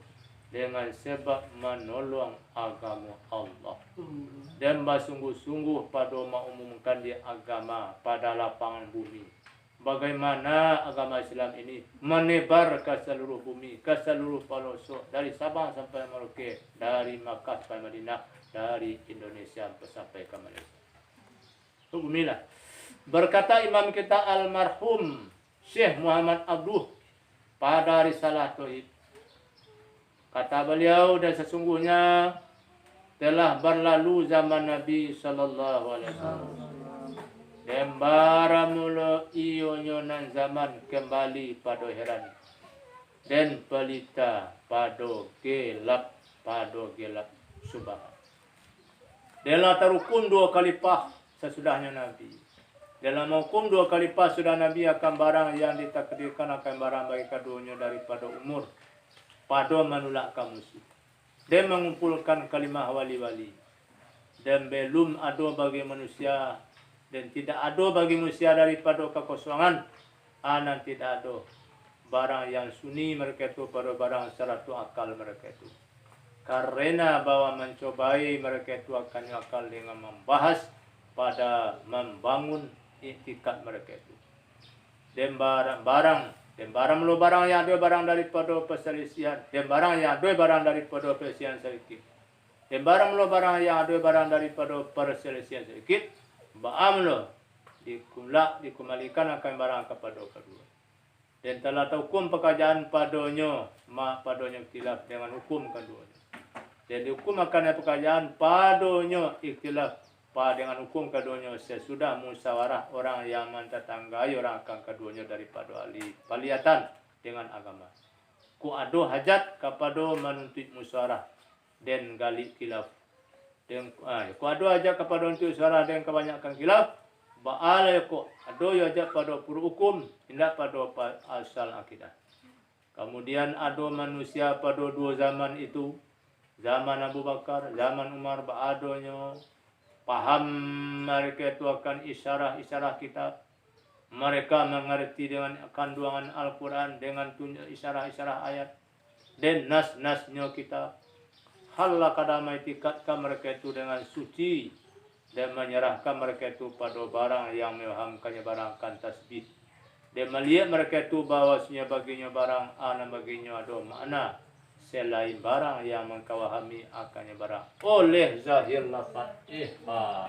Dengan sebab menolong agama Allah dan bersungguh-sungguh pada mengumumkan di agama pada lapangan bumi. Bagaimana agama Islam ini menebar ke seluruh bumi, ke seluruh pelosok, dari Sabang sampai Merauke, dari Makkah sampai Madinah, dari Indonesia sampai ke Malaysia. Bumilah. Berkata Imam kita almarhum Syekh Muhammad Abduh pada Risalah Tauhid. Kata beliau, dan sesungguhnya telah berlalu zaman Nabi sallallahu alaihi wasallam. Dan bara mula ionyo nan zaman kembali pada heran. Dan pelita pada gelap subah. Dalam terhukum 2 kalipah sesudahnya Nabi. Dalam hukum 2 kalipah sudah Nabi akan barang yang ditakdirkan akan barang bagi keduanya daripada umur. Pada menolakkan musuh. Dan mengumpulkan kalimah wali-wali. Dan belum ada bagi manusia dan tidak ada bagi manusia daripada kekosongan. Dan tidak ada barang yang sunyi mereka itu pada barang seratu akal mereka itu. Karena bahwa mencobai mereka itu akan akal dengan membahas pada membangun iktikad mereka itu. Dan barang melu barang yang ada barang daripada perselisihan. Dan barang yang ada barang daripada perselisihan sedikit. Dan barang melu barang yang ada barang daripada perselisihan sedikit. Ba'amlo dikembalikan akan barang kepada kedua. Dan telah hukum pekerjaan padanya ikhtilaf dengan hukum keduanya. Dan dihukum akan pekerjaan padanya ikhtilaf dengan hukum keduanya sesudah musyawarah orang yang mentetanggai orang akan keduanya daripada ahli paliatan dengan agama. Ku ado hajat kepada menuntut musyawarah dan gali khilaf. Ku ado hajat kepada menuntut musyawarah dan kebanyakan khilaf. Ba'ala ku ado hajat pada puru hukum tidak pada asal akidah. Kemudian ada manusia pada 2 zaman itu, zaman Abu Bakar, zaman Umar, ba'adonya paham mereka itu akan isyarah-isyarah kitab. Mereka mengerti dengan kandungan Al-Quran dengan tunjuk isyarah-isyarah ayat dan nas-nasnya kitab. Halla kadama itikadkan mereka itu dengan suci dan menyerahkan mereka itu pada barang yang memahamkannya barangkan tasbih Dia melihat mereka itu bahwasanya baginya barang ana baginya ada makna selain barang yang mengkawahami akannya barang oleh zahir lafaz ihfa.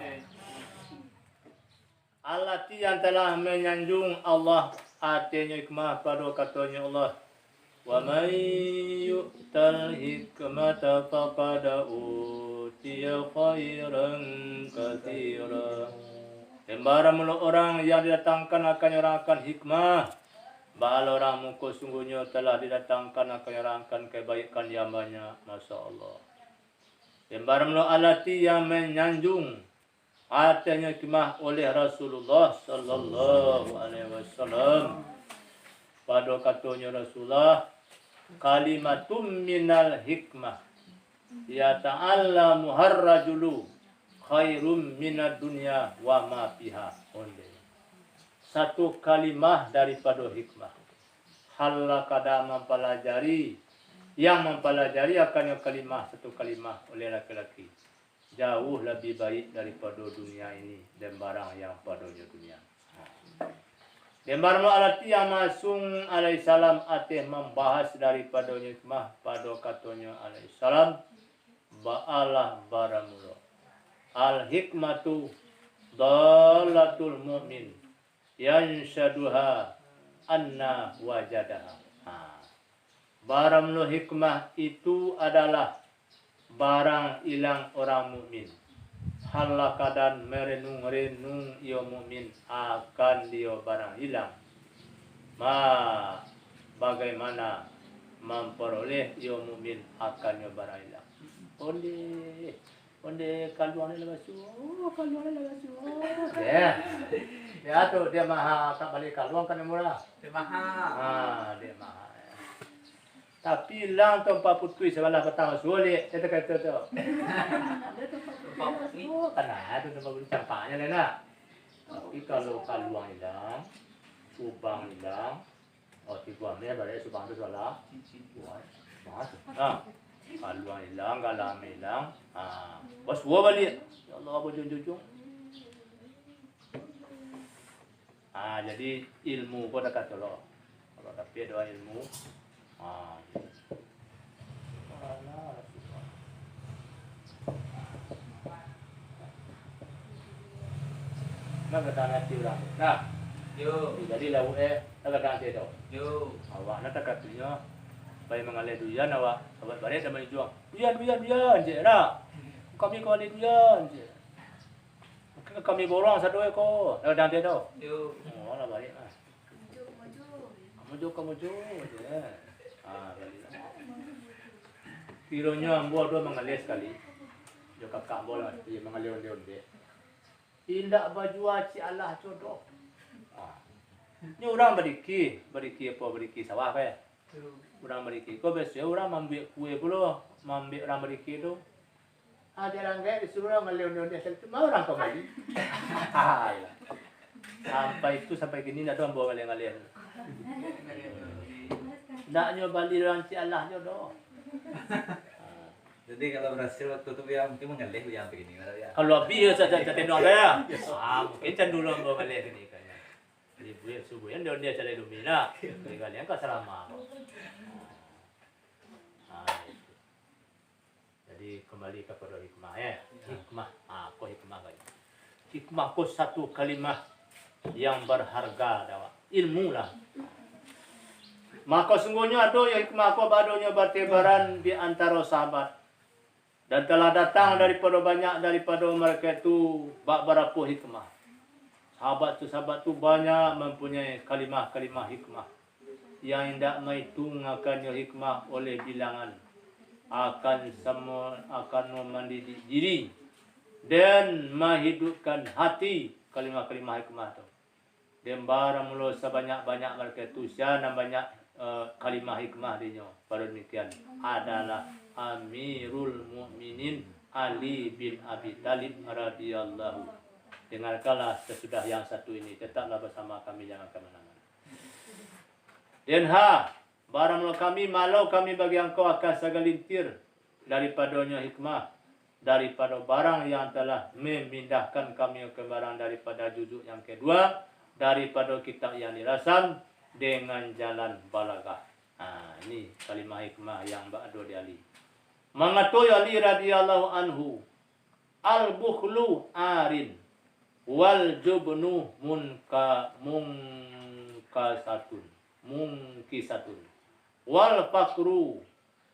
Allati yang telah menyanjung Allah artinya hikmah pada katanya Allah wa may yu'tal hikmata faqad utiya khairan katsira. Dan barang orang yang didatangkan akan hikmah, bahwa orang muka sungguhnya telah didatangkan akan kebaikan yang banyak. Masya Allah. Dan barang alati yang menyanjung artinya hikmah oleh Rasulullah sallallahu alaihi wasallam. Pada katanya Rasulullah, kalimatum minal hikmah ya ta'allamu harrajulu khairum minad dunya wa ma fiha. Satu kalimah daripada hikmah. Hal kada mempelajari, yang mempelajari akan kalimah, satu kalimah oleh laki-laki jauh lebih baik daripada dunia ini dan barang yang padanya dunia. Dan barang alati yang masung alaihissalam atih membahas daripada hikmah pada katanya alaihissalam ba'alah baramullah. Al hikmatu dalatul mu'min yanshaduha anna wajadaha. Baramul hikmah itu adalah barang ilang orang mukmin. Hala kadan merenung-renung ia mukmin akan dia barang hilang. Bagaimana memperoleh ia mukmin akan dia barang hilang. Onde kaluan ni lepas tu, kaluan ni lepas tu. Dia tu dia maha tak balik kaluan kan murah. Dia mahal. Dia maha. Tapi lang tu 40 kuih sebelah petang sulit. Dia kata tu. Dia tu 40 kuih. Kan ada tu 40 campaknya lah nak. Tapi kalau kaluan hilang, subang hilang, tiga ambil balik subang tu salah. Kaluan hilang, galam hilang. Bos buah balik. Ya Allah bujung-jujung. Jadi ilmu pun dah kata Allah. Kalau tapi ada ilmu. Nak kata nanti orang. Nah, Yo. jadi lauk nak kata nanti tu. Yo. Awak nak katanya, bayi mengalir duyan awak. Awak balik sama juang. Duyan je nak. Kami kau ada duyan je. Kami borong satu ekor. Nak kata nanti tu. Yo. Oh, nak balik lah. Kamu je. Kiranya ambo tu mengalir sekali. Dia kakak ambo lah, dia mengalir onde-onde. Tindak baju aci Allah jodoh. Ni orang beriki sawah apa? Orang beriki. Kau biasa orang ambil kue pula, ambil orang beriki tu. Ada orang gak disuruh orang mengalir onde-onde, itu mau orang kembali. Sampai gini dah tu ambo ngalir-ngalir. Naknya balik ranci Allah jodoh. Jadi kalau berhasil waktu tu dia mungkin mengalih yang begini mana ya. Kalau lebih saja tendang dia. Mungkin cenderung ambo ngalir ni kayaknya. Jadi buat subuh yang dia cari lumina. Kalian kan selama. Jadi kembali kepada hikmah ya. Hikmah. Kau hikmah kan. Hikmah kau satu kalimah yang berharga dawa. Ilmu lah. Maka sungguhnya ada yang hikmah kau badonya bertebaran di antara sahabat. Dan telah datang daripada mereka itu beberapa hikmah. Sahabat tu banyak mempunyai kalimah-kalimah hikmah. Yang tidak menghitung akannya hikmah oleh bilangan. Akan mendidik diri. Dan menghidupkan hati kalimah-kalimah hikmah itu. Dan barang mula sebanyak-banyak mereka itu. Siapa banyak kalimah hikmah dinya. Pada demikian adalah Amirul Mukminin Ali bin Abi Thalib radhiyallahu. Dengarkanlah sesudah yang satu ini. Tetaplah bersama kami, jangan kemana-mana. Dan barang kami malau kami bagi engkau akan segelintir daripadanya hikmah, daripada barang yang telah memindahkan kami ke barang daripada juzuk yang kedua daripada kitab yang dirasam dengan jalan balagah. Ini kalimah hikmah yang ba'du Ali. Mengatakan Ali radhiyallahu anhu, al-bukhlu arin wal jubnu munkisatun wal fakru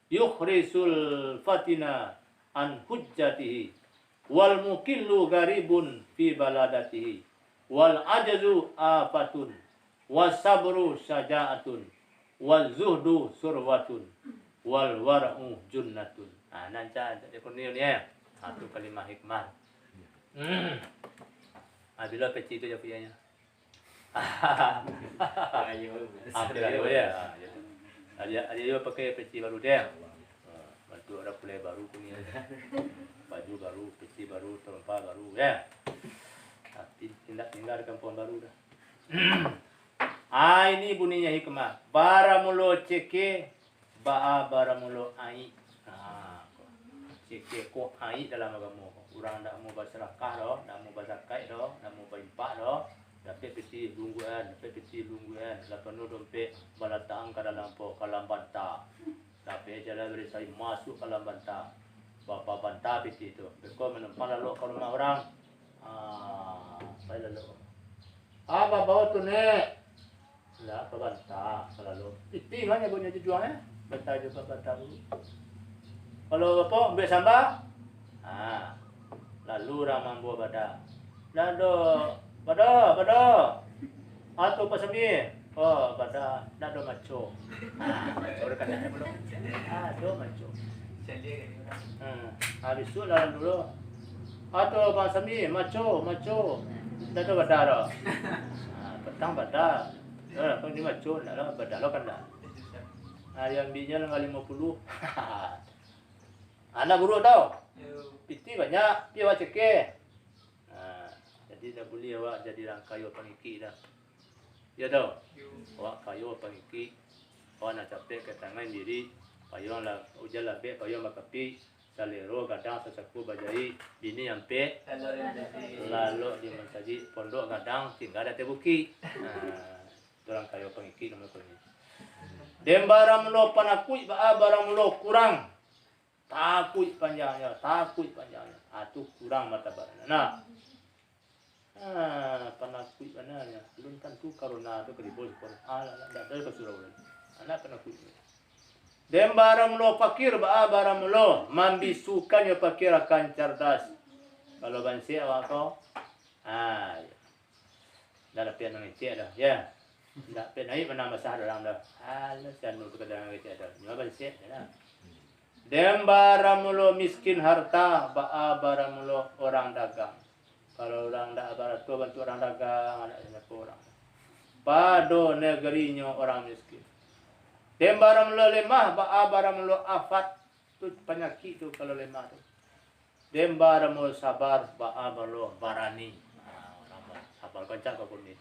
yukhrisul fatina an hujjatihi wal mukillu garibun fi baladatihi wal ajazu afatun was sabru syaja'atun wal zuhdu surwatun wal wara'u junnatun. Nanca ada kunil ya. Satu kalimah hikmah. Bila peci itu ya pianya. Akhirnya ya. Ada pakai peci baru dia. Bantu ada play baru kunil. Baju baru, peci baru, tempat baru ya. Tapi tinggal kampung baru dah. Ini bunyinya hikmah. Baramulo ceke ba'a baramulo ai. Ceke ko ai dalam agama. Orang nak mau bersedekah dah, nak mau berzakat dah, nak mau berinfak dah, dapat peti lungguan, lepas tu dompet balatang ke dalam kolam bantah. Dapat jalan berisai masuk kolam bantah. Bapa bantah peti itu. Bekau menempel lalu ke rumah orang. Saya lalu. Apa bawa tu nek? Lah, bantah selalu. Peti mana punya dijual Bantah juga bantah dulu. Kalau apa ambil sambal? Lalu orang mampu pada. Pada. Atau pasami. Oh, pada nado maco. Maco dekat sana belum. Do maco. Habis tu lalu dulu. Atau pasami maco. Nado pada dah. Petang pada. Kalau ni maco lah pada lo kan dah. Yang binya lah 50. Anak buruk tau. Piti banyak, dia awak cekeh. Jadi dah boleh awak jadi orang kayu pengiki dah. Ya tau? Awak kayu pengiki. Awak nak capek ke tangan diri. Payung lah, ujar lah bek, payung makapi. Salero kadang sesaku bajai. Bini yang pek. Lalu dia mensaji pondok kadang tinggal ada tebuki. Orang kayu pengiki nama pengiki. Dem barang lo panakui, barang lo kurang. Takut panjangnya. Itu kurang mata barang. Panakui pananya. Belum tentu karuna itu keribut. Tak ada kesurau. Anak panakui. Dem barang lo fakir, barang lo membisukan ya fakir akan cerdas. Kalau bansi awak kau, dah lepas nak cek dah, ya. Tak naik mana masalah orang dah. Jangan lupa kadang kita dah. Nyawa bansi dah. Dem baramulo miskin harta, baramulo orang dagang. Kalau orang dah bantu orang dagang, ada siapa orang. Pado negerinya orang miskin. Dem baramulo lemah, baramulo afat. Tu penyakit tu kalau lemah tu. Dem baramulo sabar, baramulo barani. Orang sabar kencang kau ni.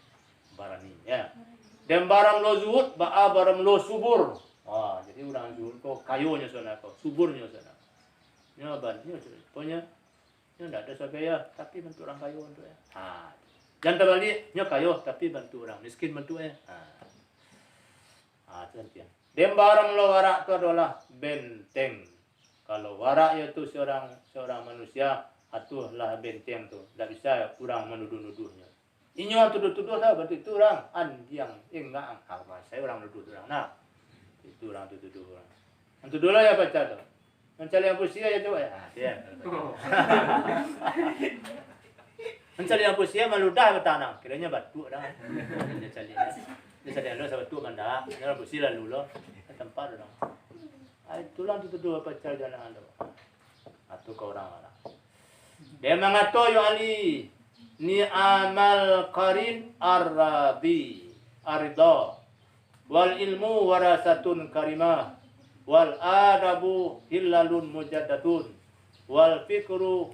Barani ya. Dem baramulo zuhud, baramulo subur. Jadi orang jual kau kayunya sana kau, suburnya sana. Nyabannya punya, ndak ada sebaya, tapi bantu orang kayu untuk ya. Jangan terbalik, kayu tapi bantu orang miskin bantu ya. Itu dia. Dem barang lo warak itu adalah benteng. Kalau warak itu seorang manusia, itulah benteng tu. Tak bisa kurang menuduh-nuduhnya. Inyo tuduh-tuduh dah berarti itu orang anjing, enggak angkau. Saya orang nuduh orang. Nah. Itu orang tuduh orang. Untuk dulu ya baca tu. Mencari yang pusia ya tu ya. Dia. Mencari yang pusia maludah bertanam. Kiranya batu dah. Dia cari. Dia cari lu sama batu manda. Dia pusia lalu lo tempat orang. Itulah tuduh baca jalan tu. Atau kau orang mana. Dia mengato yo Ali. Ni amal qarin arabi arida. Wal ilmu warasatun karimah wal adabu hillalun mujaddatun wal fikru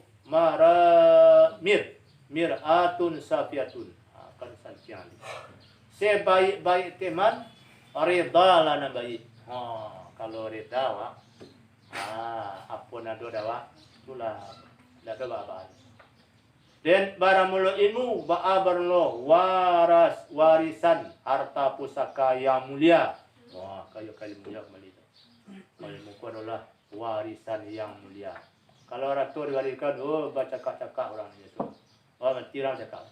miratun safiatun. Akan safian. Sebaik-baik teman ridha lana baik. Kalau ridha wa apa nado dawa itulah dah apa. Dan barang mulo ilmu baabar lo warisan harta pusaka yang mulia. Wah, kayu mulia kembali. Ilmu ku adalah warisan yang mulia. Kalau ratu diwariskan, oh baca cakap orang ni tu. Oh mati orang cakap.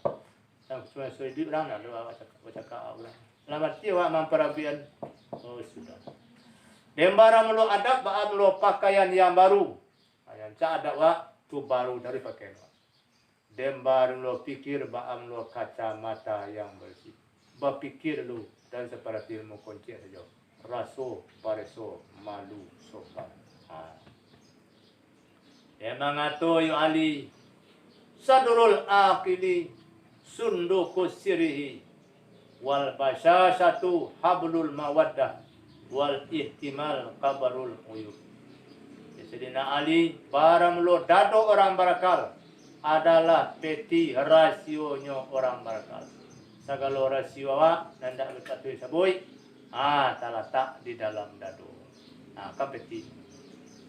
Yang cuma hidup orang nak baca cakap orang. Lama mati awak mamparabian. Oh sudah. Dan barang mulo adab baab lo pakaian yang baru. Yang cak adab wak tu baru dari pakaian wak. Dembar lo pikir baam lo kacamata yang bersih. Berpikir lo dan seperti ilmu kunci saja. Raso, pareso, malu, sopan. Emang ato yu ali sadurul akili sundukus sirihi wal basyasatu hablul mawaddah wal ihtimal kabarul uyub. Sedina Ali barang lo dado orang barakal adalah peti rasionya orang barakal. Segala rasio awak nanda berkata sabui, terletak di dalam dado. Kan peti.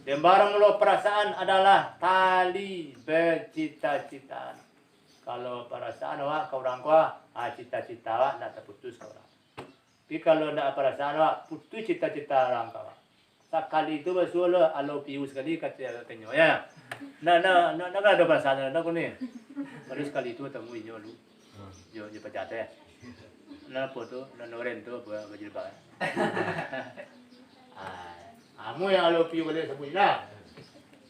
Dan barang lo perasaan adalah tali bercita-citaan. Kalau perasaan awak kau orang kuah, cita-cita awak nak terputus kau orang. Tapi kalau nak perasaan awak putus cita-cita orang kau. Sekali itu bersuara alo piu sekali kata kenyo ya. Nak ada perasaan nak ni. Baru sekali itu temu inyo lu. Yo pecat ya. Nak apa tu? Nak noren tu berjilbab. Kamu yang alo piu boleh sebut lah.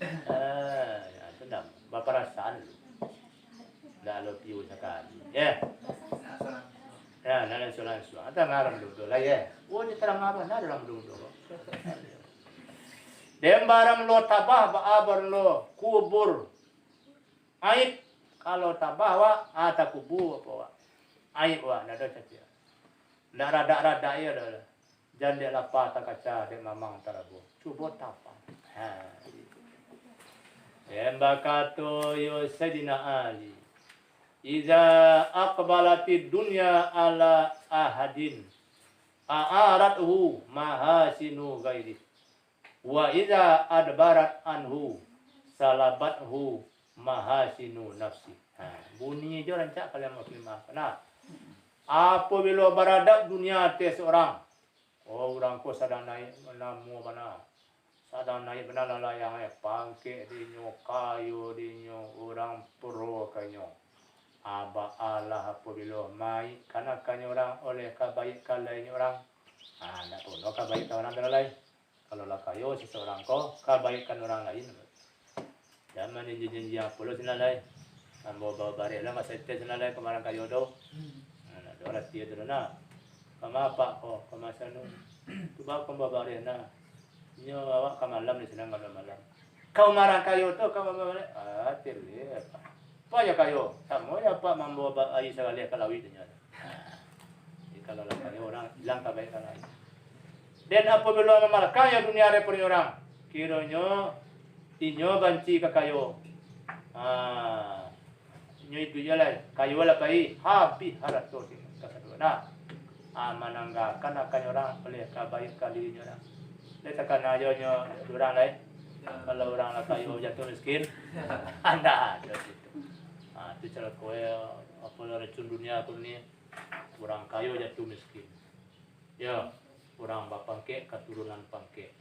Ya senang. Berperasaan lu. Dah alo piu sekali. Ya. Ya, nak langsung. Ada ngaram dulu lah ya. Oh ni terang apa? Nak dalam dulu. Dan barang lo tabah baabar lo kubur aib kalau tabah wa ada kubur apa wa aib wa nada cacia nak rada ya dah jangan dia lapar tak kaca dia mamang tarabu cuba tabah dan bakato yo Sayyidina Ali iza aqbalati dunya ala ahadin a'arathu mahasinu ghairi wa idza adbarat anhu salabathu mahasinu nafsi. Bunyi je rancak kalian muslimah. Nah, apabila beradab dunia atas orang, orang ko sadang naik namu bana. Sadang naik benar layang pangke dinyo kayu dinyo orang pro kanyo. Aba Allah apabila mai kana kanyo orang oleh kebaikan lain orang. Nak puno kebaikan orang lain. Kalau lah kayo seseorang ko kebaikan orang lain. Zaman janji yang puluh senalai. Ambo bawa barel lah masa itu senalai kemarin kayo do. Ada orang tiada tu na. Kama apa ko kama sanu. Tu bawa bawa barel na. Nyo awak kamalam di sana malam. Kau marah kayo tu kau bawa barel. Terlihat. Apa ya kayo? Sama ya apa membawa air sekali kalawi tu nyata. Kalau lah kayo orang hilang kebaikan lain. Dan apabila memal kaya dunia repot orang, kiranya inyo banci ke kayo. Inyo itu je lah, kayo lah kai habis harat tu kata nah. Menanggakan akan orang oleh kebaikan dirinya orang. Letakkan aja orang lain. Kalau orang lah kayo jatuh miskin, anda ada situ. Itu cara kowe apa racun dunia tu ni orang kayo jatuh miskin. Ya. Orang bapangke keturunan pangke.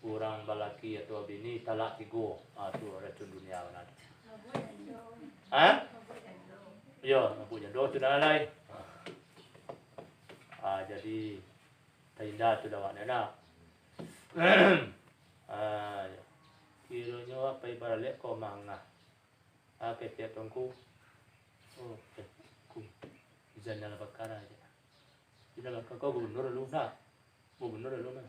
Orang balaki atau bini talak tigo. Tu racun dunia mana. Ya, abu jando tu dah lain. Jadi tinda tu dah mana. Kiranya apa ibarat ko mangah. Ketiak tongku. Jangan perkara aja. Tidak kau gubernur lu nak. Gubernur lu mah.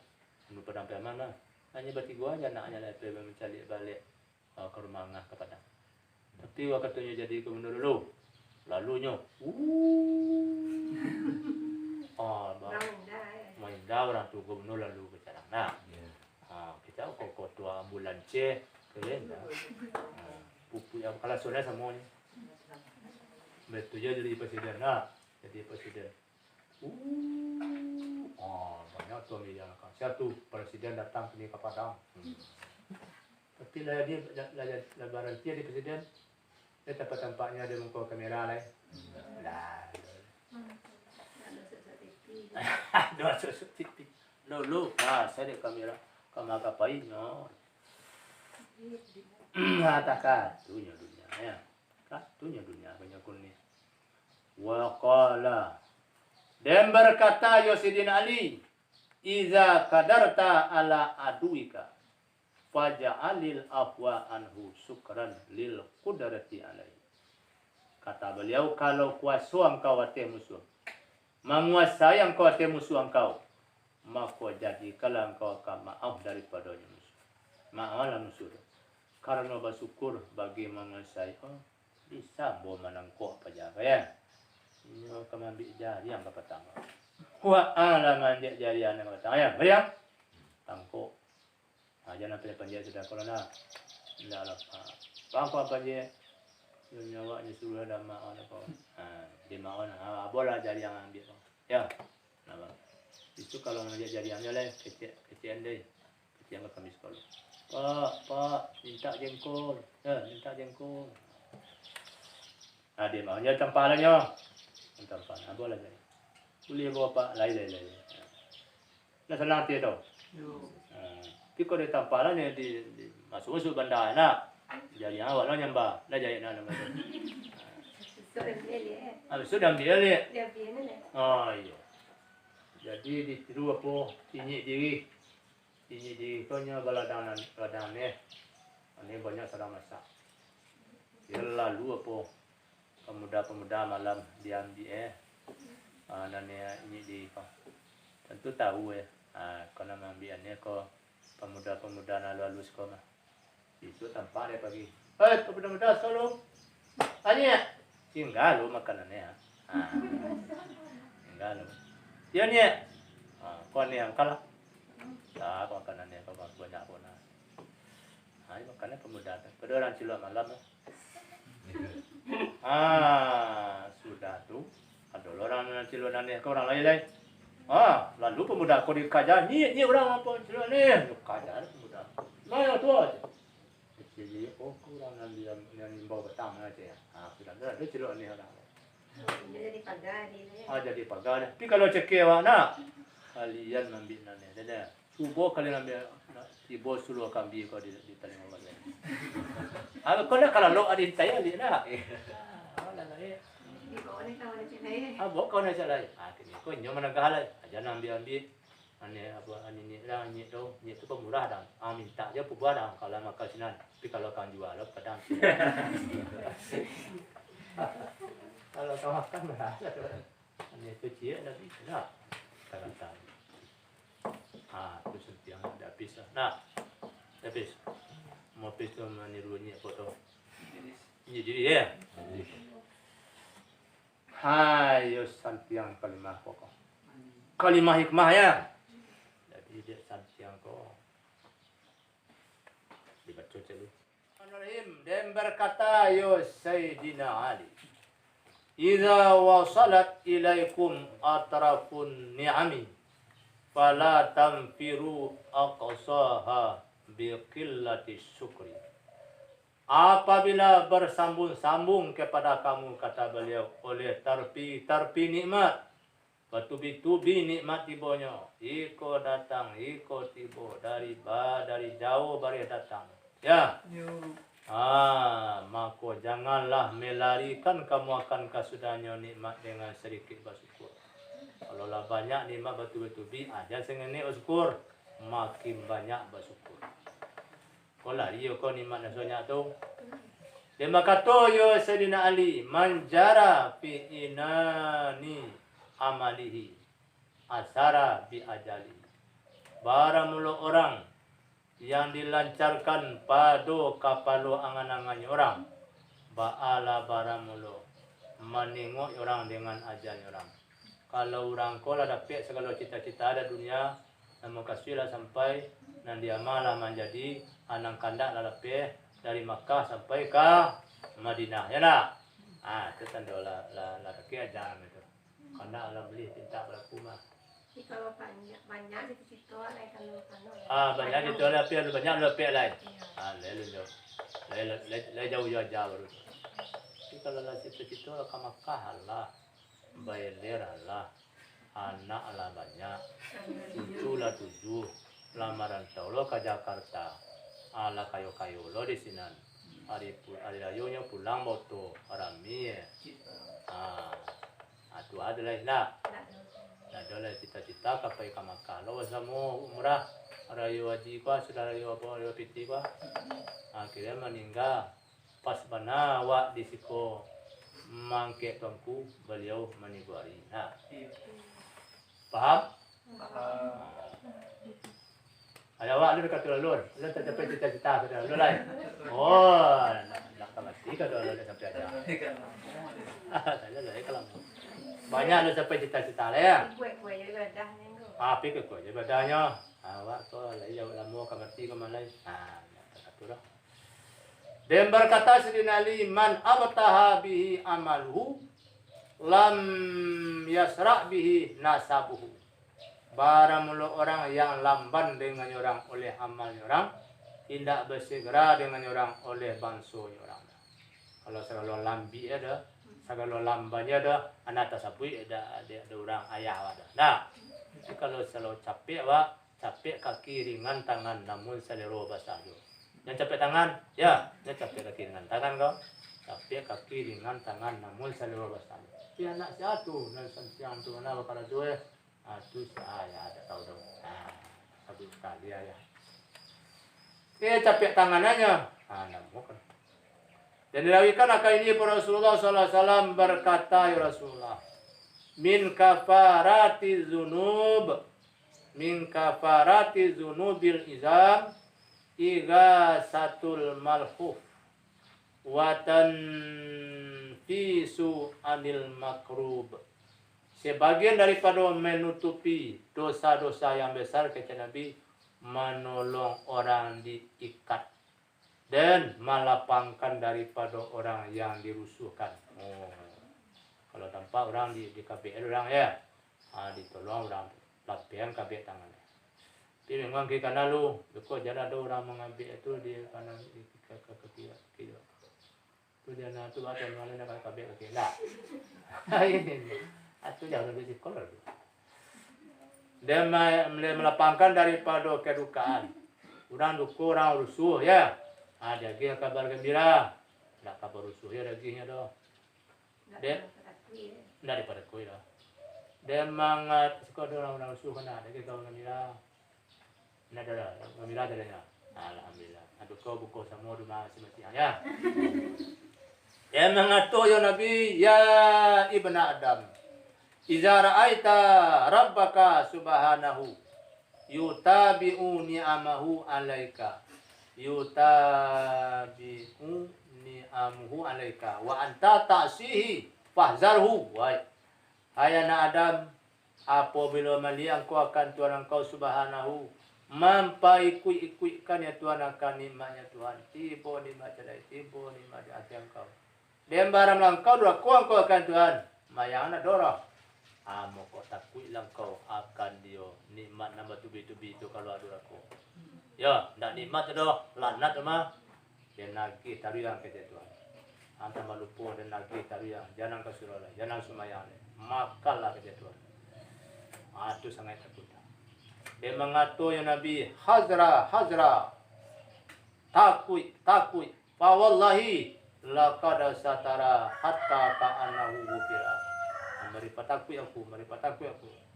Lu penampilan mana? Hanya bertiga aja anaknya lah mencari balik ke rumah ngah kepada. Tapi waktunya jadi gubernur lu. Lalunya. Main dah orang tu gubernur lalu bicara. Nah. Kita kok ketua bulan C keren dah. Pupu yang kalau sudah semuanya. Betul jadi presiden lah. Jadi presiden. Banyak tu miliar kan. Satu presiden datang sini ke Padang. Tapi lah dia lebaran dia di presiden. tempat-tempatnya dia muka kamera lah. Dah. Ada sesuatu. Dua susuk TV. Lu, saya di kamera. Kamu kapain no? Katakan dunia ya. Dunia banyak kuning. Wa qala. Dan berkata Yosidin Ali, "Iza kadarta ala aduika, faja'alil afwa anhu syukran lil qudrati alaihi." Kata beliau, kalau kuasa engkau atas musuh, menguasai engkau atas musuh engkau, maka jadikanlah engkau akan maaf daripadanya musuh. Maaflah musuh. Karena bersyukur bagi menguasai, bisa bawa menangkuk apa jaga ya. Ini akan ambil jari yang pertama. Wa alaman jari yang pertama ya. Bayang. Tangkuk. Jangan sampai panjang sudah kalau nak. Tidak apa. Bangku panjang. Nyawanya suruh ada maon apa. Di maon. Bola jari yang ambil. Ya. Nama. Itu kalau menjadi jari yang lain kecil deh. Kecil yang kami sekolah. Pak, minta jengkol. Minta jengkol. Dia maunya tempalannya. Tempat, boleh jadi. Boleh bawa Pak, lain. Nah senang tu. Tapi kalau dia tempalannya di masuk bandar nak. Jadi awak lah nyambah, dah jadi nak nama tu. Sudah ambil ni. Dia biar ni. Iya. Jadi ditiru apa? Tinyik diri kau nya baladang ni. Ini banyak sedang masak. Dia lalu apa? Pemuda-pemuda malam diambil dan ini di tentu tahu kalau mengambilnya ko pemuda-pemuda lalu sekolah itu tanpa dia pagi pemuda-pemuda solo tanya tinggal lu makanannya tinggal lu dia ni kau ni yang kalah tak makanannya kau banyak pun makannya pemuda pada orang cilok malam sudah tu. Ada orang cilonan ni, kau orang lain. Lalu pemuda kau dikajar, ni orang apa cilon ni? Kajar pemuda. Mana tu aja. Jadi kau orang yang bawa betang aja. Sudah ada cilon ni orang. Jadi pagar ni. Jadi pagar. Tapi kalau cekik awak nak, kalian ambil nanya. Jadi cuba kalian ambil ibu suruh kambing kau di taling awak. Kau nak kalau lo ada saya ni nak. Di bawah ni kawan ni sini. Bawa kau nak cakap. Kini kau nyaman nak kalah. Jangan ambil. Ani apa ani ni lah ni tu pemurah dah. Minta je pemurah dah kalau makan sinan. Tapi kalau kau jual lo kadang. Kalau kau makan berasa. Ani tu cia dah bisa nak. Kata. Tu sentiang dah habis lah. Nak. Habis. Mau habis tu menirunya foto. Ini diri ya. Hayo santiang kalimah pokok. Kalimah hikmah ya. Jadi dia santiang kok. Dibaca dulu. Bismillahirrahmanirrahim. Dan berkata yo Sayyidina Ali. Idza wasalat ilaikum atrafun ni'ami fala tamfiru aqsaha biqillati syukri. Apabila bersambung-sambung kepada kamu, kata beliau, oleh tarpi nikmat, bertubi-tubi nikmat tibanya, iko datang, iko tiba, dari jauh bari datang. Ya. Maka janganlah melarikan kamu akan kasudahnya nikmat dengan sedikit bersyukur. Kalau lah banyak nikmat bertubi-tubi, aja sengene bersyukur, makin banyak bersyukur. Kolah dia kau nikmat nasinya tu. Dia berkata yo Sayyidina Ali, manjara fi inani amalihi asara bi ajali. Baramula orang yang dilancarkan pada kapalo angan-angannya orang. Ba'ala baramulo menengok orang dengan ajalnya orang. Kalau orang kau lah dapat segala cita-cita ada dunia, namun kasihlah sampai nanti amalah menjadi anak kandak lalapeh dari Makkah sampai ke Madinah ya nak. Itu tanda la rakyat jangan itu. Kandak lah beli tinta berlaku mah. Kalau banyak situ lain kalau Banyak itu ada banyak lepek lain. Lain jauh baru. Tapi kalau lah situ-situ lah kamakah lah, bayaler lah, anak lah banyak, cucu lah 7, lamaran tau lo ke Jakarta, ala kayo-kayo lo di sini. Hari rayunya pulang moto rami ya. Atu adalah nak. Adalah cita-cita kapai kamakah lo sama umrah. Rayu haji kwa sudah rayu apa rayu piti kwa. Akhirnya meninggal. Pas mana wak di siko mangke tuanku beliau meniguari. Nah, paham? Ada wak lu dekat lulur, lu tak capai cita-cita sudah lulur lain. Oh, nak mati kalau lu dah sampai aja. Saya lah kalau banyak lu capai cita-cita lah ya. Kue juga dah nenggo. Api ke kau ibadahnya. Awak tu lah ya lama kamarti ke mana? Tak tu dah. Dan berkata Sayyidina Ali, man abtaha bihi amaluhu lam yasra' bihi nasabuhu. Barang mulut orang yang lamban dengan orang oleh amalnya orang, tidak bersegera dengan orang oleh bangsonya orang. Kalau segala lambi ada, segala lambannya ada, anak tasabui ada orang ayah ada. Nah, kalau selalu capek capek kaki ringan tangan namun selero basahyo. Yang capek tangan, ya, yang capek kaki ringan tangan kau. Capek kaki ringan tangan namun selero basahyo. Ya anak satu, dan yang tu mana para dua. Itu saya ada tahu dong. Satu sekali ya. Capek tangannya. Namun kan. Dan dirawikan akan ini Rasulullah SAW berkata, ya Rasulullah, min kafarati zunubil izam igasatul malhuf watan fisu anil makrub. Sebagian daripada menutupi dosa-dosa yang besar kata Nabi, menolong orang diikat dan melapangkan daripada orang yang dirusuhkan. Kalau tampak orang di KBL orang ya, ditolong orang lapang KBL tangannya. Tapi memang kita lalu, betul jangan ada orang mengambil itu di kanan di kiri. Itu dia nak tu ada mana nak KBL kiri lah. Ini, itu jangan lebih sekolah. Dia melapangkan daripada kedukaan. Orang duka, orang rusuh ya. Dia lagi kabar gembira. Tak kabar rusuh ya dagingnya dah. Dia daripada koi dah. Dia mangat sekolah orang rusuh kena. Dia kabar gembira. Nak dah, gembira dah dah. Alhamdulillah. Aduh kau buka semua rumah semestinya ya. Dia mengatur ya Nabi, ya Ibn Adam. Iza ra'aita rabbaka subhanahu yutabi'u ni'amahu alaika wa anta ta'sihi fahzarhu. Hai anak Adam, apabila melihat engkau akan Tuhan engkau subhanahu memperikut-ikutkan ya Tuhan akan nikmatnya Tuhan, tiba nikmat cadai, tiba nikmat di hati engkau, dan barang engkau duraku engkau akan Tuhan mayang anak dorah. Moko takut lang kau akan dia nikmat nama tubi-tubi itu kalau ada aku. Ya, nak nikmat dah, lanat mah. Dia nagih tariang kata Tuhan. Anta malupu dan nagih tariang, jangan kasulah, jangan sumayang. Makalah kata Tuhan. Itu sangat takut. Dia mengatur ya Nabi, hazra. Takut. Fa wallahi laqad satara hatta ka'annahu ghufira. Maripat takut aku.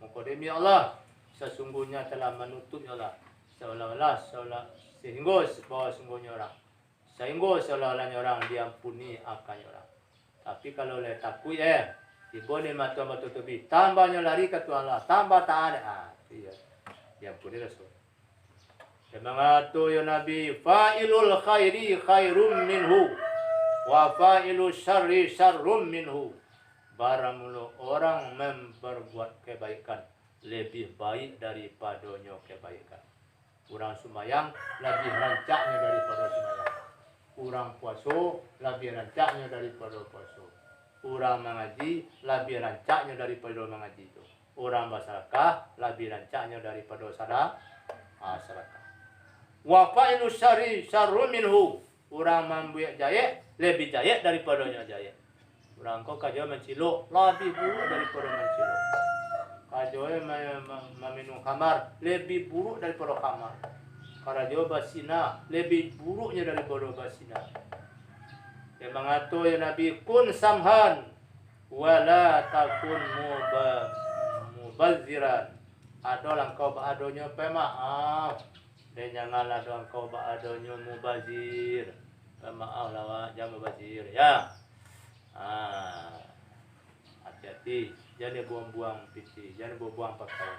Maka demi Allah, sesungguhnya telah menutup ya Allah. Seolah-olah sehingga seolah-olahnya orang diampuni akan orang. Tapi kalau oleh takut diboleh mata tutupi, tambahnya lari ke Tuhan Allah, tambah taat. Iya. Diampuni Rasul. Dia mengatur ya Nabi, fa'ilul khairi khairum minhu wa fa'ilul syarri syarrum minhu. Barang mulut orang memperbuat kebaikan lebih baik daripadanya kebaikan. Orang sembahyang lebih rancaknya daripada sembahyang. Orang puasa lebih rancaknya daripada puasa. Orang mengaji lebih rancaknya daripada mengaji itu. Orang bersedekah lebih rancaknya daripada sedekah. Wa fa'ilu syarri syarrun minhu. Orang membuat jayat lebih jayat daripadanya jayat. Orang kau kajo mencilok lebih buruk daripada mencilok. Kajo meminum khamar lebih buruk daripada khamar. Kajo basina lebih buruknya daripada basina. Dia mengatur ya Nabi kun samhan wala takun mubazziran. Adalah engkau baadonya pemaaf dan janganlah engkau baadonya mubazir. Pemaaf lawak jangan mubazir ya. Hati-hati, jangan buang-buang piti, jangan buang-buang pakaian.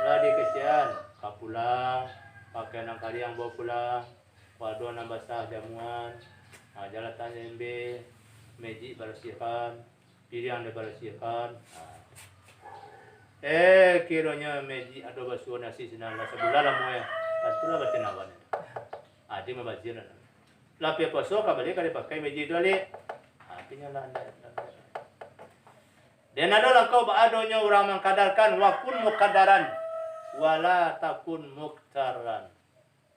Lah di kesian, kau pulang, pakai nang kali yang bawa pulang, waduh nang basah jamuan, jalan tanya MB, meji bersihkan, piring dibersihkan. Kiranya meji ada basuh nasi senala sebulan lah moya, tentulah baca nawan. Adi membazir. Lah pihak pasok kabalik kali pakai meji dua li. Artinya lah. Dan adalah kau baadonya orang mengkadarkan wakun mukadaran wala takun muktaran.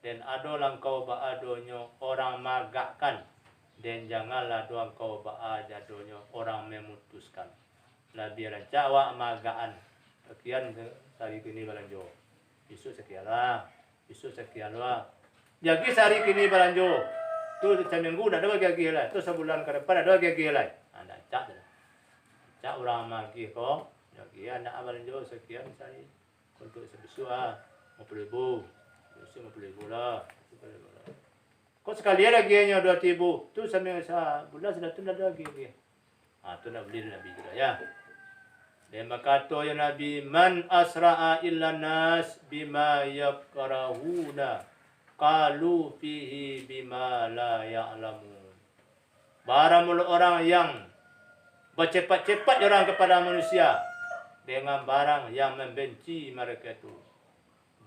Dan adalah kau baadonya orang magakkan dan janganlah doang kau baadonya orang memutuskan. Lah biar jawa magaan. Sekian hari kini balanjo. Besok sekianlah. Besok sekianlah. Jadi hari kini balanjo. Tu seminggu dah ada bagi lah. Tu sebulan ke depan ada bagi lah. Anda cak dah. Cak orang magi ko. Jadi anak balanjo sekian hari untuk sebesar 50,000. Besok 50,000 lah. Kau sekali lagi nya 2,000. Tu sampai sebulan sudah tu dah ada lagi. Tu nak beli Nabi juga ya. Dan berkata ya Nabi, man asra'a illa nas bima yakrahuna qalu fihi bima la ya'lamun. Barang mulut orang yang bercepat-cepat orang kepada manusia dengan barang yang membenci mereka itu.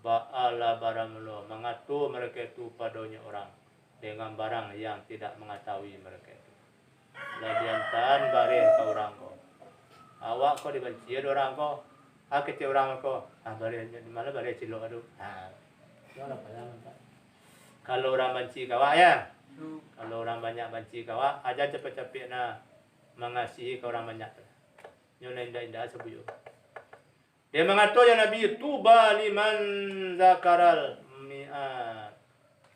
Ba'ala barang mulut mengatur mereka itu padanya orang dengan barang yang tidak mengetahui mereka itu. Ladiantan bareng ke orang kau. Awak kau dibenci ada orang kau. Kita orang kau. Bareng di mana bareng cilok aduh. Janganlah payah. Kalau orang benci kawak ya. Kalau orang banyak benci kawak, aja cepet-cepet na mengasihi ke orang banyak. Nyona indah-indah sebuyuk. Dia mengatur ya Nabi, tuba liman zakaral mi'at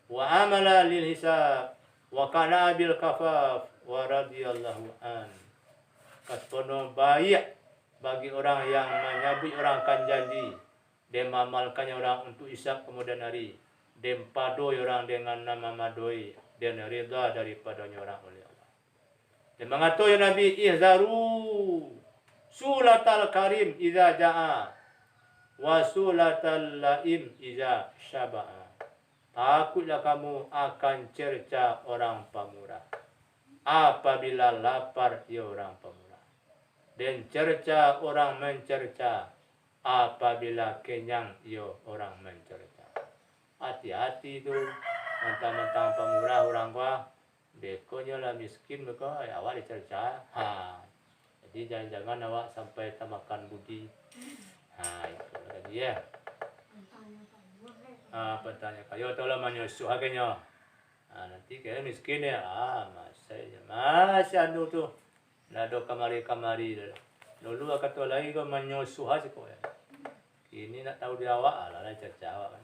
wa amala lil hisab wa kana bil kafaf wa radhiyallahu an. Kaspono baik bagi orang yang menyabut orang akan janji dan mengamalkannya orang untuk hisab kemudian hari. Dan padoi orang dengan nama madoi dan rida daripadanya orang oleh Allah. Dan mengatur ya Nabi, ihzaru sulatal karim iza ja'a wa sulatal laim iza syaba'a. Takutlah kamu akan cerca orang pemurah apabila lapar ya orang pemurah. Dan cerca orang mencerca apabila kenyang ya orang mencerca. Hati-hati tu, mentang-mentang pemurah orang kau, bekonya lah miskin mereka, awak dicerca. Jadi jangan-jangan awak sampai tamakan budi. Itu lagi ya. Bertanya kayo tolong menyusuh haknya. Nanti kayak miskin ya. Masih anu tu. Nado kamari-kamari. Dulu kata lagi kau menyusuh aja kau ya. Ini nak tahu dia awak lah cerca awak kan.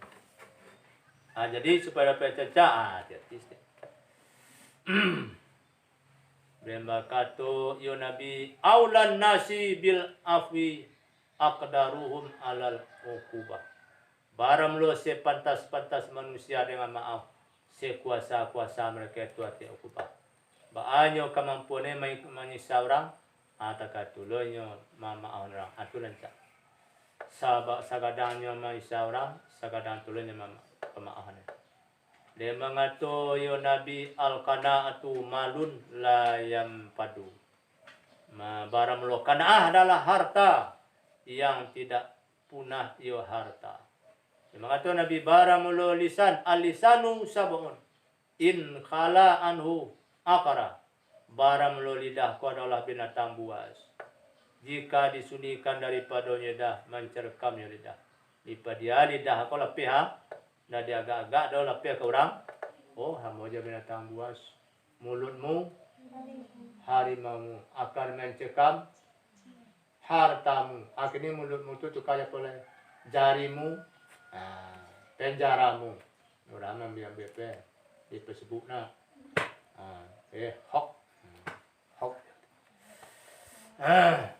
Jadi supaya dapat cerca, hati-hati. Bemba kata ya Nabi, aulan nasi bil afwi aqdaruhum alal uqubah. Barang lo sepantas-pantas manusia dengan maaf, sekuasa-kuasa mereka itu hati uqubah. Baanyo kemampuannya menyiksa orang, takatulunyo mamaaf orang, atulan cak. Sagadangnya menyiksa orang, sagadang tulunnya pemaafan. Dia mengatur ya Nabi al-qanaatu malun la yampadu. Barang lo qanaah adalah harta yang tidak punah ya harta. Dia mengatur Nabi barang lo lisan al-lisanu sabun in khala anhu akara. Barang lo lidah ku adalah binatang buas. Jika disunyikan daripadanya dah mencerkamnya lidah. Lipat dia lidah aku lepih dah dia agak-agak dah lepih ke orang. Hamo je binatang buas. Mulutmu harimaumu akan mencekam hartamu. Akhirnya mulutmu itu kaya oleh jarimu, penjaramu. Orang ambil di sebutna, hok, hok.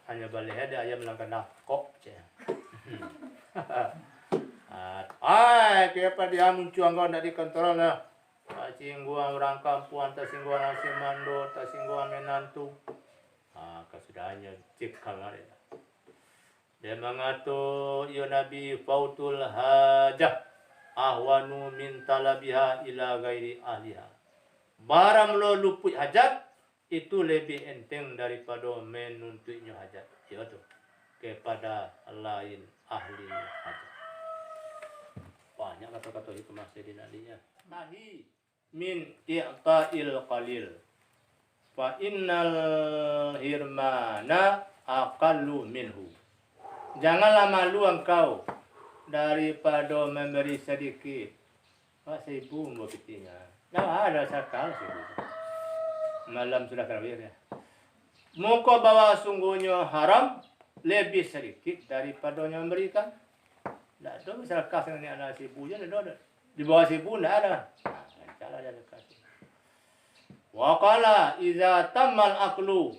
Hanya balik ada ayam langkah kok je. Kenapa dia muncul engkau dari kontrol lah? Tak singguan orang kampung, tak singguan nasi mando, tak singguan menantu. Kesudahannya cikal ada. Dia mengatur ya Nabi fautul hajah ahwanu min talabiha ila gairi ahliha. Barang lo luput hajat itu lebih enteng daripada menuntutnya hajat. Ya tu kepada lain ahli hajat. Banyak kata-kata hikmah Sayyidina Ali-nya. Nahi min i'ta'il qalil fa innal hirmana aqallu minhu. Janganlah malu engkau daripada memberi sedikit. Pak seribu begitu. Nah, ada sakal seribu. Malam sudah terawih ya. Muka bawa sungguhnya haram lebih sedikit daripada yang memberikan. Tak ada misal kas dengan anak seribu je ada. Di bawah seribu tak ada. Cara dia kasih. Wa qala iza tammal aqlu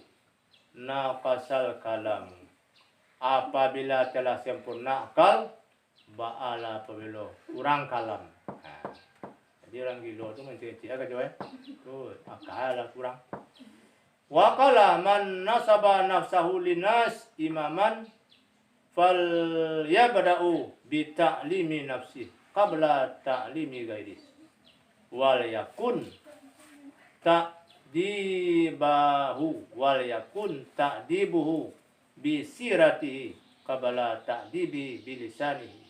naqasal kalam. Apabila telah sempurna akal, ba'ala apabila kurang kalam. Jadi orang gila tu mencicik agak jauh. Tu akal lah kurang. Wa qala man nasaba nafsahu linas imaman fal yabda'u bi ta'limi nafsi qabla ta'limi ghairi. Wal yakun ta'dibuhu bi siratihi qabla ta'dibi bi lisanihi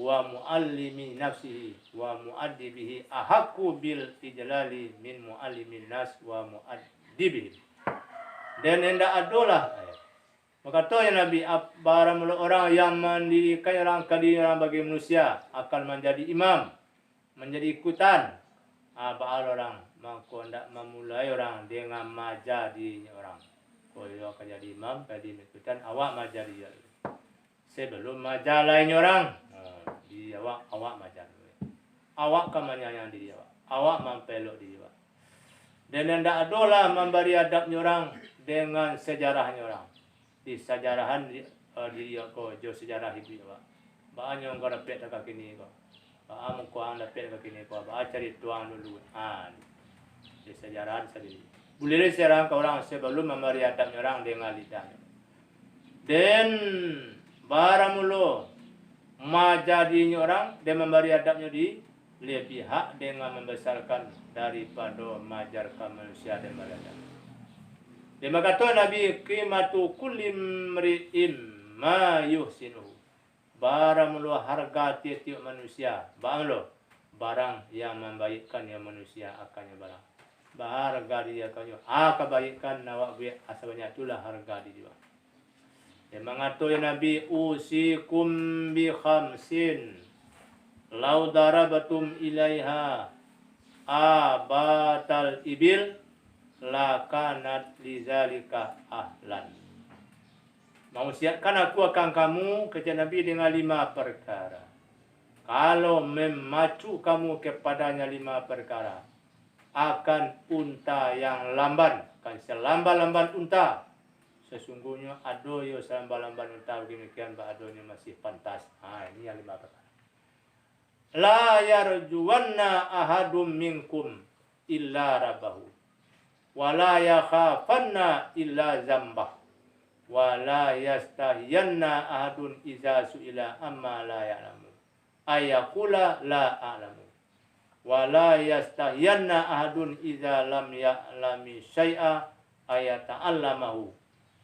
wa muallimi nafsihi wa muaddibihi ahaqqu bil ijlali min muallimin nas wa muaddibihi. Dan hendak adalah maka tu yang Nabi barang orang yang mendirikan orang kadiran bagi manusia akan menjadi imam, menjadi ikutan. Baal orang maka hendak memulai orang dengan majadi orang. Kalau akan jadi imam, jadi ikutan awak majadi dia. Sebelum majar lain orang, di awak majar. Awak kan menyayang diri awak. Awak mempelok diri awak. Dan hendak adalah memberi adabnya orang dengan sejarahnya orang. Di sejarahan diri aku jo sejarah hidup awak. Banyak orang dapat dekat kini ko. Amu ko ang dapat dekat kini ko. Ba cari tuang dulu. Di sejarahan sendiri. Boleh sejarah ke orang sebelum memberi adabnya orang dengan lidahnya. Dan barang mulu majadinya orang dan memberi adabnya di lebih hak dengan membesarkan daripada majarkan manusia dan manusia. Dia kata Nabi qimatu kulli mri'in ma yuhsinuhu. Barang mulu harga tiap-tiap manusia. Barang yang membaikkan yang manusia akannya barang. Harga dia akannya. Kebaikan awak buat asal banyak itulah harga dia. Dia mengata Nabi usikum bi khamsin. Lau darabatum ilaiha abatal ibil lakanat lizalika ahlan. Mausiatkan aku akan kamu kata Nabi dengan 5 perkara. Kalau memacu kamu kepadanya 5 perkara, akan unta yang lamban, kan selamban-lamban unta. Sesungguhnya ado yo selamban-lamban unta demikian ba adonya masih pantas. Ini yang 5 perkara. La yarjuwanna ahadum minkum illa rabbahu. Wala yakhafanna illa zambah. Wala yastahiyanna ahadun iza su'ila amma la ya'lamu. Ayakula la a'lamu. Wala yastahiyanna ahadun iza lam ya'lami syai'a ayata'allamahu.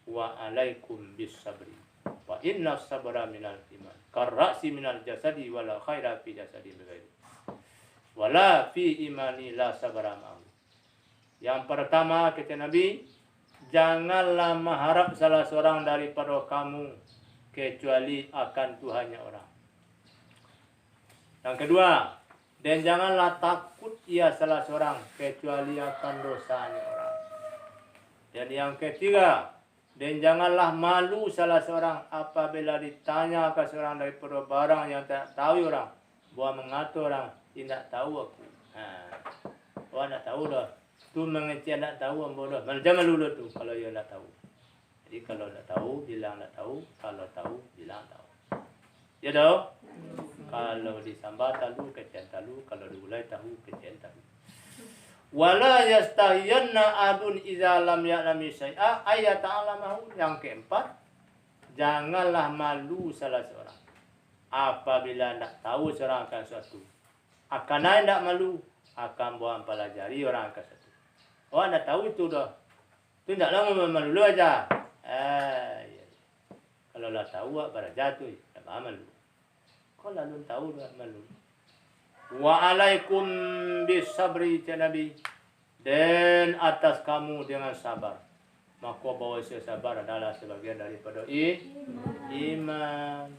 Wa alaikum bis sabri. Wa inna sabra minal iman. Karra'si minal jasadi wala khaira fi jasadi bighairi. Wala fi imani la sabra ma'ahu. Yang pertama kata Nabi, janganlah mengharap salah seorang daripada kamu kecuali akan Tuhannya orang. Yang kedua, dan janganlah takut ia salah seorang kecuali akan dosanya orang. Dan yang ketiga, dan janganlah malu salah seorang apabila ditanya ke seorang daripada barang yang tak tahu orang. Buat mengatur orang, tidak tahu aku. Orang nak tahu dah. Tu mengecek nak tahu, bodoh. Jangan malu tu kalau dia nak tahu. Jadi kalau nak tahu, bilang nak tahu. Kalau tahu, bilang tahu. Ya tahu? Kalau disambar tahu, kecen tahu. Kalau digulai tahu, kecen tahu. Wala yastahiyanna adun idza lam ya'lami syai'a ayat ta'lamahu. Yang keempat, janganlah malu salah seorang apabila nak tahu seorang akan sesuatu. Akan naik tak malu, akan buat pelajari orang akan sesuatu. Orang dah tahu itu dah. Tu tak lama malu lu aja. Ya. Kalau lah tahu beraja tu, tak malu. Kalau lalu tahu dah malu. Wa alaikum bisabri Nabi, dan atas kamu dengan sabar. Maka bahawa sabar adalah sebagian daripada iman.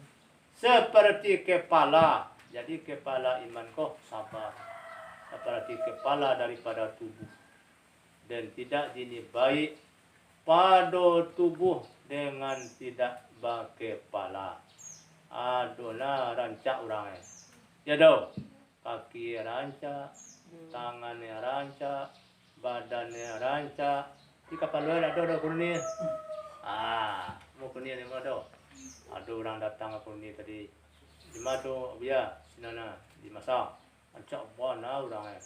Seperti kepala. Jadi kepala iman kau sabar. Seperti kepala daripada tubuh. Dan tidak ini baik pada tubuh dengan tidak berkepala. Adulah rancak orang ya dah. Kaki rancak, tangannya rancak, badannya rancak. Di kapal luar ada kurnia. Mau kurnia ni mana? Ada orang datang ke kurnia tadi. Di mana tu biar sinana di masa. Rancak mana orang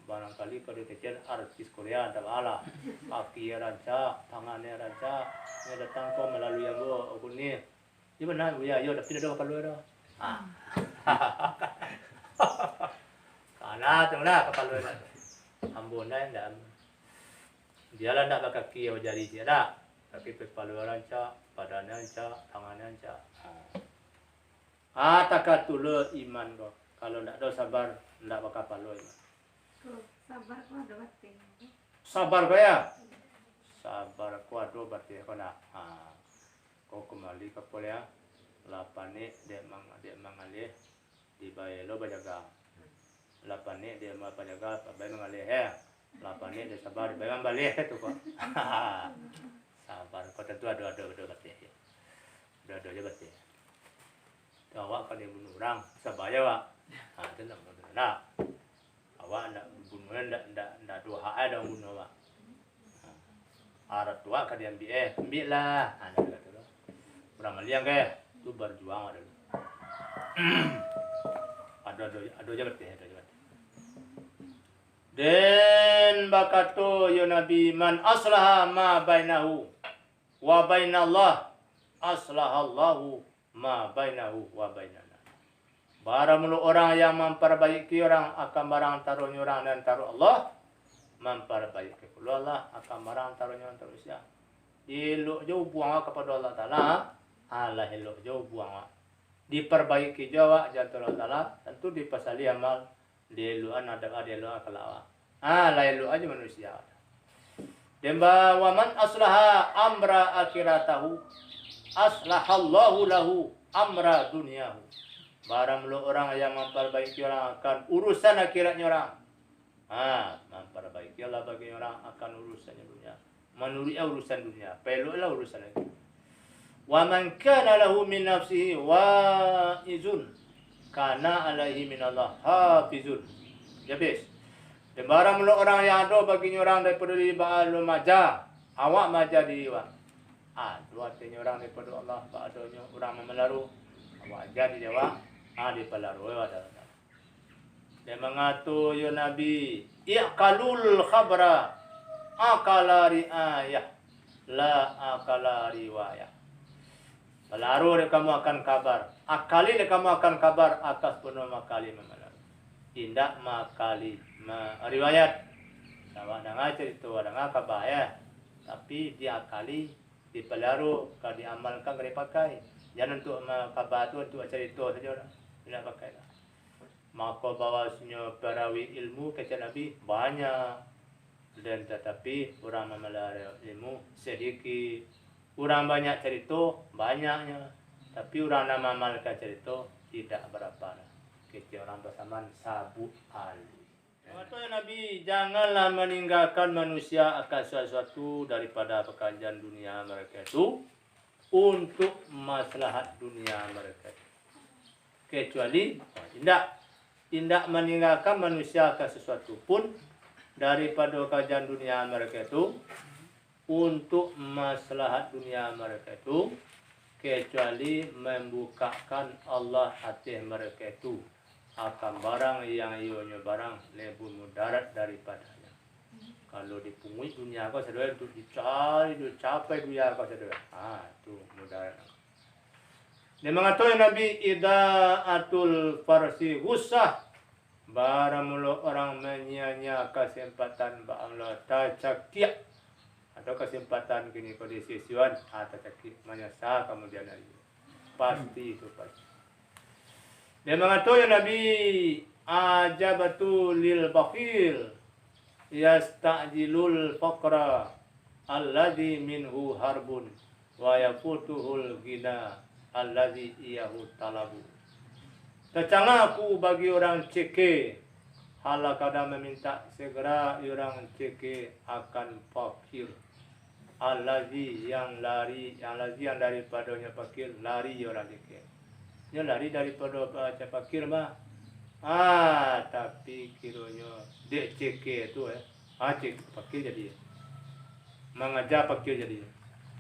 barangkali kalau kecil artis Korea tak ala. Kaki rancak, tangannya rancak. Dia datang kau melalui yang gua kurnia. Di mana biar yo tapi ada kapal luar dah. Karena tu lah kapal luar. Ambon dah ndak. Dia lah ndak pakai kaki atau jari dia dah. Tapi kepala luar rancak, badannya rancak, tangannya rancak. Takatula iman kau. Kalau ndak ada sabar, ndak pakai kapal luar. Sabar kau ada batin. Sabar kau ya. Sabar kau ada batin kau nak. Kau kembali ke pola. Lapane dia mengalih dibayar lo berjaga. Lapane dia mau berjaga, bayar mengalih ya. Lapane dia sabar, bayar balik tu kok. Sabar kau tentu ada batin. Ada je batin. Awak kalau dia bunuh orang, sabaya awak. Itu nak bunuh nak. Awak nak bunuh nak dua hak ada bunuh awak. Arat tua kalau dia ambil lah. Ada kata tu. Orang meliang ke? Tu berjuang ada. Ada je betul. Dan bakato ya Nabi man aslaha ma bainahu wa bainallah aslahallahu ma bainahu wa bainana. Barang orang yang memperbaiki orang akan barang taruhnya orang dan taruh Allah memperbaiki. Kalau Allah akan barang taruhnya orang taruh siapa. Elok jauh buang kepada Allah Ta'ala. Allah elok jauh buang. Diperbaiki jawab jantung Allah Ta'ala. Tentu dipasali amal. Dia luan ada luan kalau lain aja manusia. Demba waman aslaha amra akhiratahu aslahallahu lahu amra dunyahu. Barang orang yang memperbaiki orang akan urusan akhiratnya orang. Memperbaiki Allah bagi orang akan urusannya dunia. Menurut urusan dunia, peluklah urusan itu. Wa man kana lahu min nafsihi wa'izun kana alaihi min Allah hafizun. Habis. Dan barang orang yang ada baginya orang daripada diri ba'alu majah. Awak majah diri awak. Dua artinya orang daripada Allah. Ba'adunya orang memelaru. Awak jadi dia awak. Dia pelaru. Dia mengatur ya Nabi. I'qalul khabra. Akala ri'ayah. La akala riwayah. Pelaru dia kamu akan kabar. Akali dia kamu akan kabar. Atas penuh makali memelaru. Tidak makali riwayat. Sama dengan cerita dengan kabar ya. Tapi diakali, dipelaru, kalau diamalkan, kalau dipakai. Jangan untuk kabar tu untuk cerita saja lah. Tidak pakai lah. Maka bahawasanya perawi ilmu kata Nabi banyak. Dan tetapi orang memelihara ilmu sedikit. Orang banyak cerita, banyaknya. Tapi orang nak mengamalkan cerita, tidak berapa lah. Kita orang bersamaan sabut ali. Kata Nabi, janganlah meninggalkan manusia akan sesuatu daripada pekerjaan dunia mereka itu untuk maslahat dunia mereka. Kecuali tidak meninggalkan manusia akan sesuatu pun daripada pekerjaan dunia mereka itu untuk maslahat dunia mereka itu, kecuali membukakan Allah hati mereka itu akan barang yang ianya barang lebih mudarat daripadanya. Kalau dipungui dunia kau saudara untuk dicapai dunia kau saudara. Itu mudarat. Dia mengatakan Nabi idaatul farsi husah, barang mulut orang menyia-nya kesempatan Allah tacakia atau kesempatan kini kondisi siwan tacakia menyesal kemudian hari. Pasti itu pasti. Dia mengatakan Nabi ajabatu lil bakhil yasta'jilul faqra alladhi minhu harbun wa yafutuhul ghina alladhi iyahu talabu. Tercangah aku bagi orang ceke, hala kadang meminta segera orang ceke akan fakir. Alladhi yang daripadanya fakir, lari orang ceke. Dia lari daripada baca fakir mah. Tapi kiranya dek ceke tu cek fakir jadi. Mengajar fakir jadi.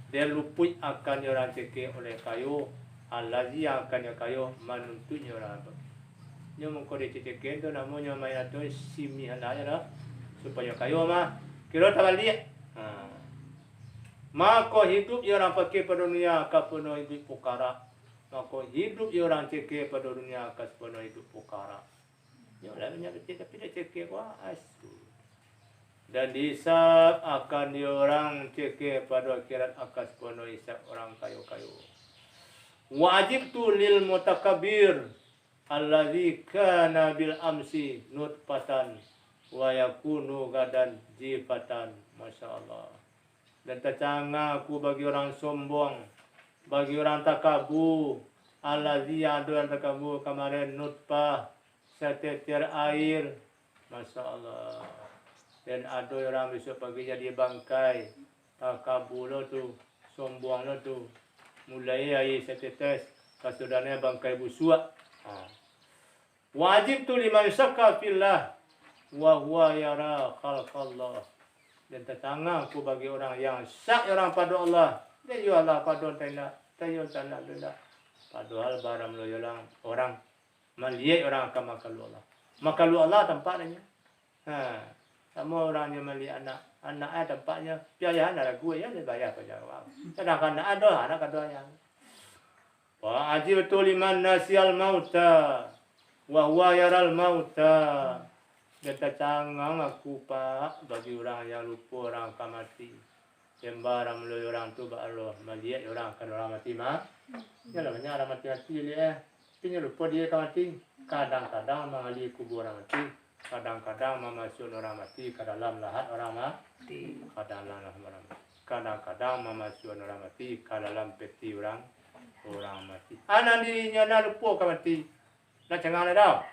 Dia luput akan orang ceke oleh kayu. Allazi yang akan kayu menuntutnya orang fakir. Dia mengkau dia ceke tu namanya main tu simi handanya dah. Supaya kayu mah kira tak balik. Maka hidup orang fakir pada dunia kapuno hidup perkara. Maka hidup orang cekik pada dunia akan sepenuh hidup perkara. Dia lainnya betul tapi dia cekik wah asu. Dan dihisap akan dia orang cekik pada akhirat akan sepenuh hisap orang kayu-kayu. Wajib tu lil mutakabir allazi kana bil amsi nutfatan wa yakunu gadan jifatan. Masya Allah. Dan tercangah aku bagi orang sombong, bagi orang takabur, allazi ada yang takabur kemarin nutfah setetes air, masya Allah. Dan ada orang besok pagi jadi bangkai, takabur lo tu, sombong lo tu, mulai air setetes, kasudahnya bangkai busuk. Wajib tu liman syakka fillah, wa huwa yara khalqallah. Dan tertangah aku bagi orang yang syak orang pada Allah. Dia jualah pada tayo tanah benda. Padahal barang lo orang melihat orang akan makan Allah. Makan Allah tempatnya. Sama orang yang melihat anak tempatnya. Biaya anak gue ya dia bayar pada orang. Sedangkan anak ada yang. Wa ajibtu liman nasyal mauta wa huwa yaral mauta. Dan tercangang aku pak bagi orang yang lupa orang akan mati. Sembarang melalui orang tu Allah melihat orang akan orang mati mah. Jangan banyak orang mati lihat. Punya lupa dia akan mati. Kadang-kadang mengalir kubur orang mati. Kadang-kadang memasuk orang mati ke dalam lahat orang mati. Kadang-kadang memasuk orang mati ke dalam peti orang mati. Anak dirinya nak lupa akan mati. Nak cengang dah.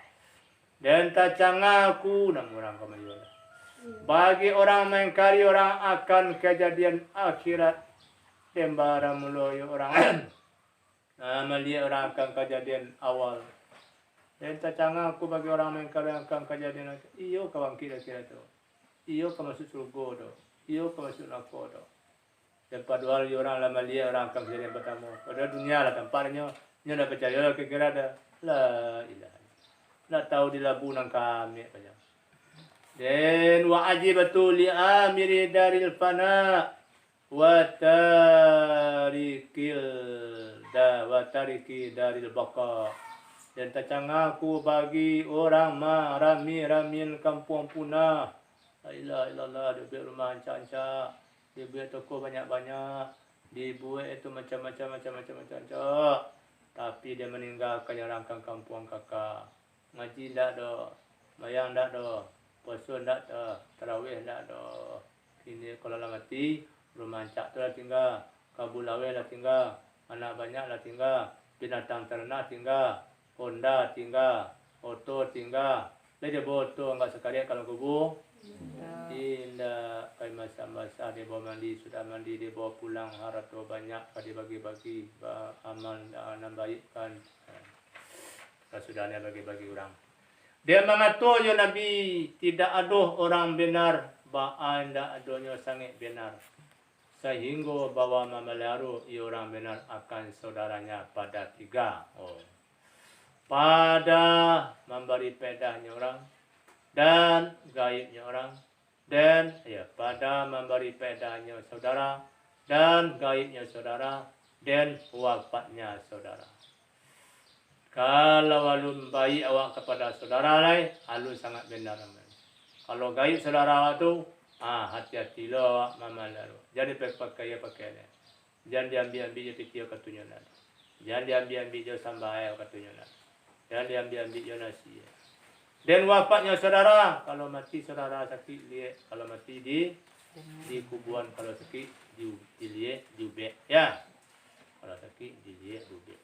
Dan tak cangah aku nak orang kemajuan. Bagi orang mengkari orang akan kejadian akhirat. Sembarang mulai orang melihat orang akan kejadian awal. Dan tak cangah aku bagi orang mengkari akan kejadian akhirat. Iyo kawan kira-kira tu. Iyo kau masuk surga tu. Iyo kau masuk neraka tu. Dan padahal orang lah melihat orang akan kejadian pertama. Pada dunia lah tempatnya. Dia dah percaya kira-kira dah. La ilaha. Nak tahu di labu nang kami aja. Dan wa ajibatu li amiri daril fana wa tariki daril baqa. Dan tercangah aku bagi orang rami-ramin kampung punah. La ilaha illallah, dia buat rumah ancak-ancak, dia buat toko banyak-banyak, dia buat itu macam-macam. Tapi dia meninggalkan orang kampung kakak. Ngaji tak ada, mayang tak ada, puasa tak ada, tarawih tak ada. Ini kalau lah mati, rumah ancak tu lah tinggal, kabulaweh lah tinggal, anak banyak lah tinggal, binatang ternak tinggal, Honda tinggal, Auto tinggal, Dia boto enggak sekali kalau kubu. Indah kai masa-masa dia bawa mandi, sudah mandi dia bawa pulang harta banyak dia bagi-bagi amal nambahkan. Sudahnya bagi-bagi orang. Dia mengatur ya Nabi tidak ada orang benar anda adonyo sangat benar. Sehingga bawa memelaru orang benar akan saudaranya pada 3. Pada memberi pedahnya orang dan gaibnya orang dan pada memberi pedahnya saudara dan gaibnya saudara dan wafatnya saudara. Kalau alun baik awak kepada saudara lain, alun sangat benar. Kalau gaib saudara awak tu, hati-hati lo awak memelaru. Jadi pakai. Jangan diambil-ambil je pitiyo katunyonan. Jangan diambil-ambil je sambai katunyonan. Jangan diambil-ambil je nasi. Dan wafatnya saudara, kalau mati saudara sakit lihat, kalau mati di kuburan, kalau sakit dilihat diubek ya. Kalau sakit dilihat diubek.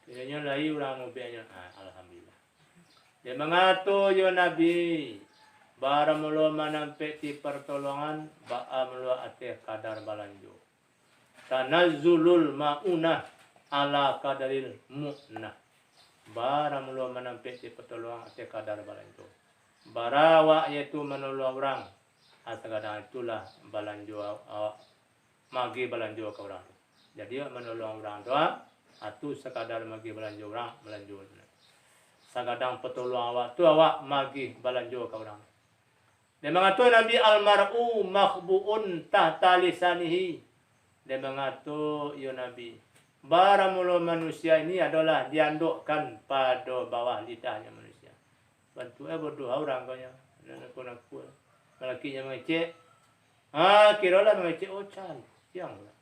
Kiranya lagi orang ubeknya, alhamdulillah. Dia mengatur ya Nabi, bara mula menampak di pertolongan, ba'a mula atih kadar balanjo. Tanazzulul ma'unah ala kadaril mu'nah. Bara mula menampak di pertolongan atih kadar balanjo. Barawa iaitu menolong orang. Kadang itulah balanjo awak magi balanjo ke orang. Jadi menolong orang doa atau sekadar magi balanjo orang balanjo. Sekadang petolong awak tu awak magi balanjo ke orang. Dia mengatur Nabi almar'u makhbu'un tahta lisanihi. Dia mengatur ya Nabi, bara mula manusia ini adalah diandukkan pada bawah lidahnya manusia. Bantu bodoh orang kanya. Nak-nak lakinya mengecek. Kira lah mengecek cari. Siang lah.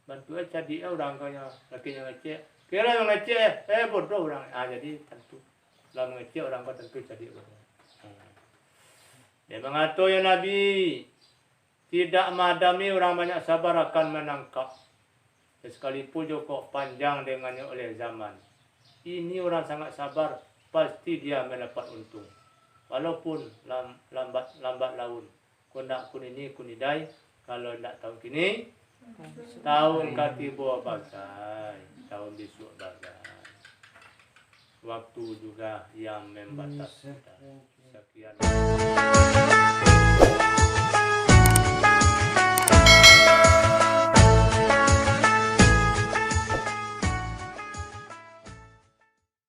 Bantu jadi orang kanya. Lakinya mengecek. Kira mengecek. Bodoh orang. Jadi tentu. Lah mengecek orang kau tentu jadi bodoh. Dia mengatur ya Nabi, tidak madami orang banyak sabar akan menangkap. Sekalipun joko panjang dengannya oleh zaman. Ini orang sangat sabar, pasti dia mendapat untung. Walaupun lambat laun. Kau nak kun ini kun idai, kalau nak tahun kini, tahun katibo bagai, tahun besok bagai. Waktu juga yang membatas kita. Sekian.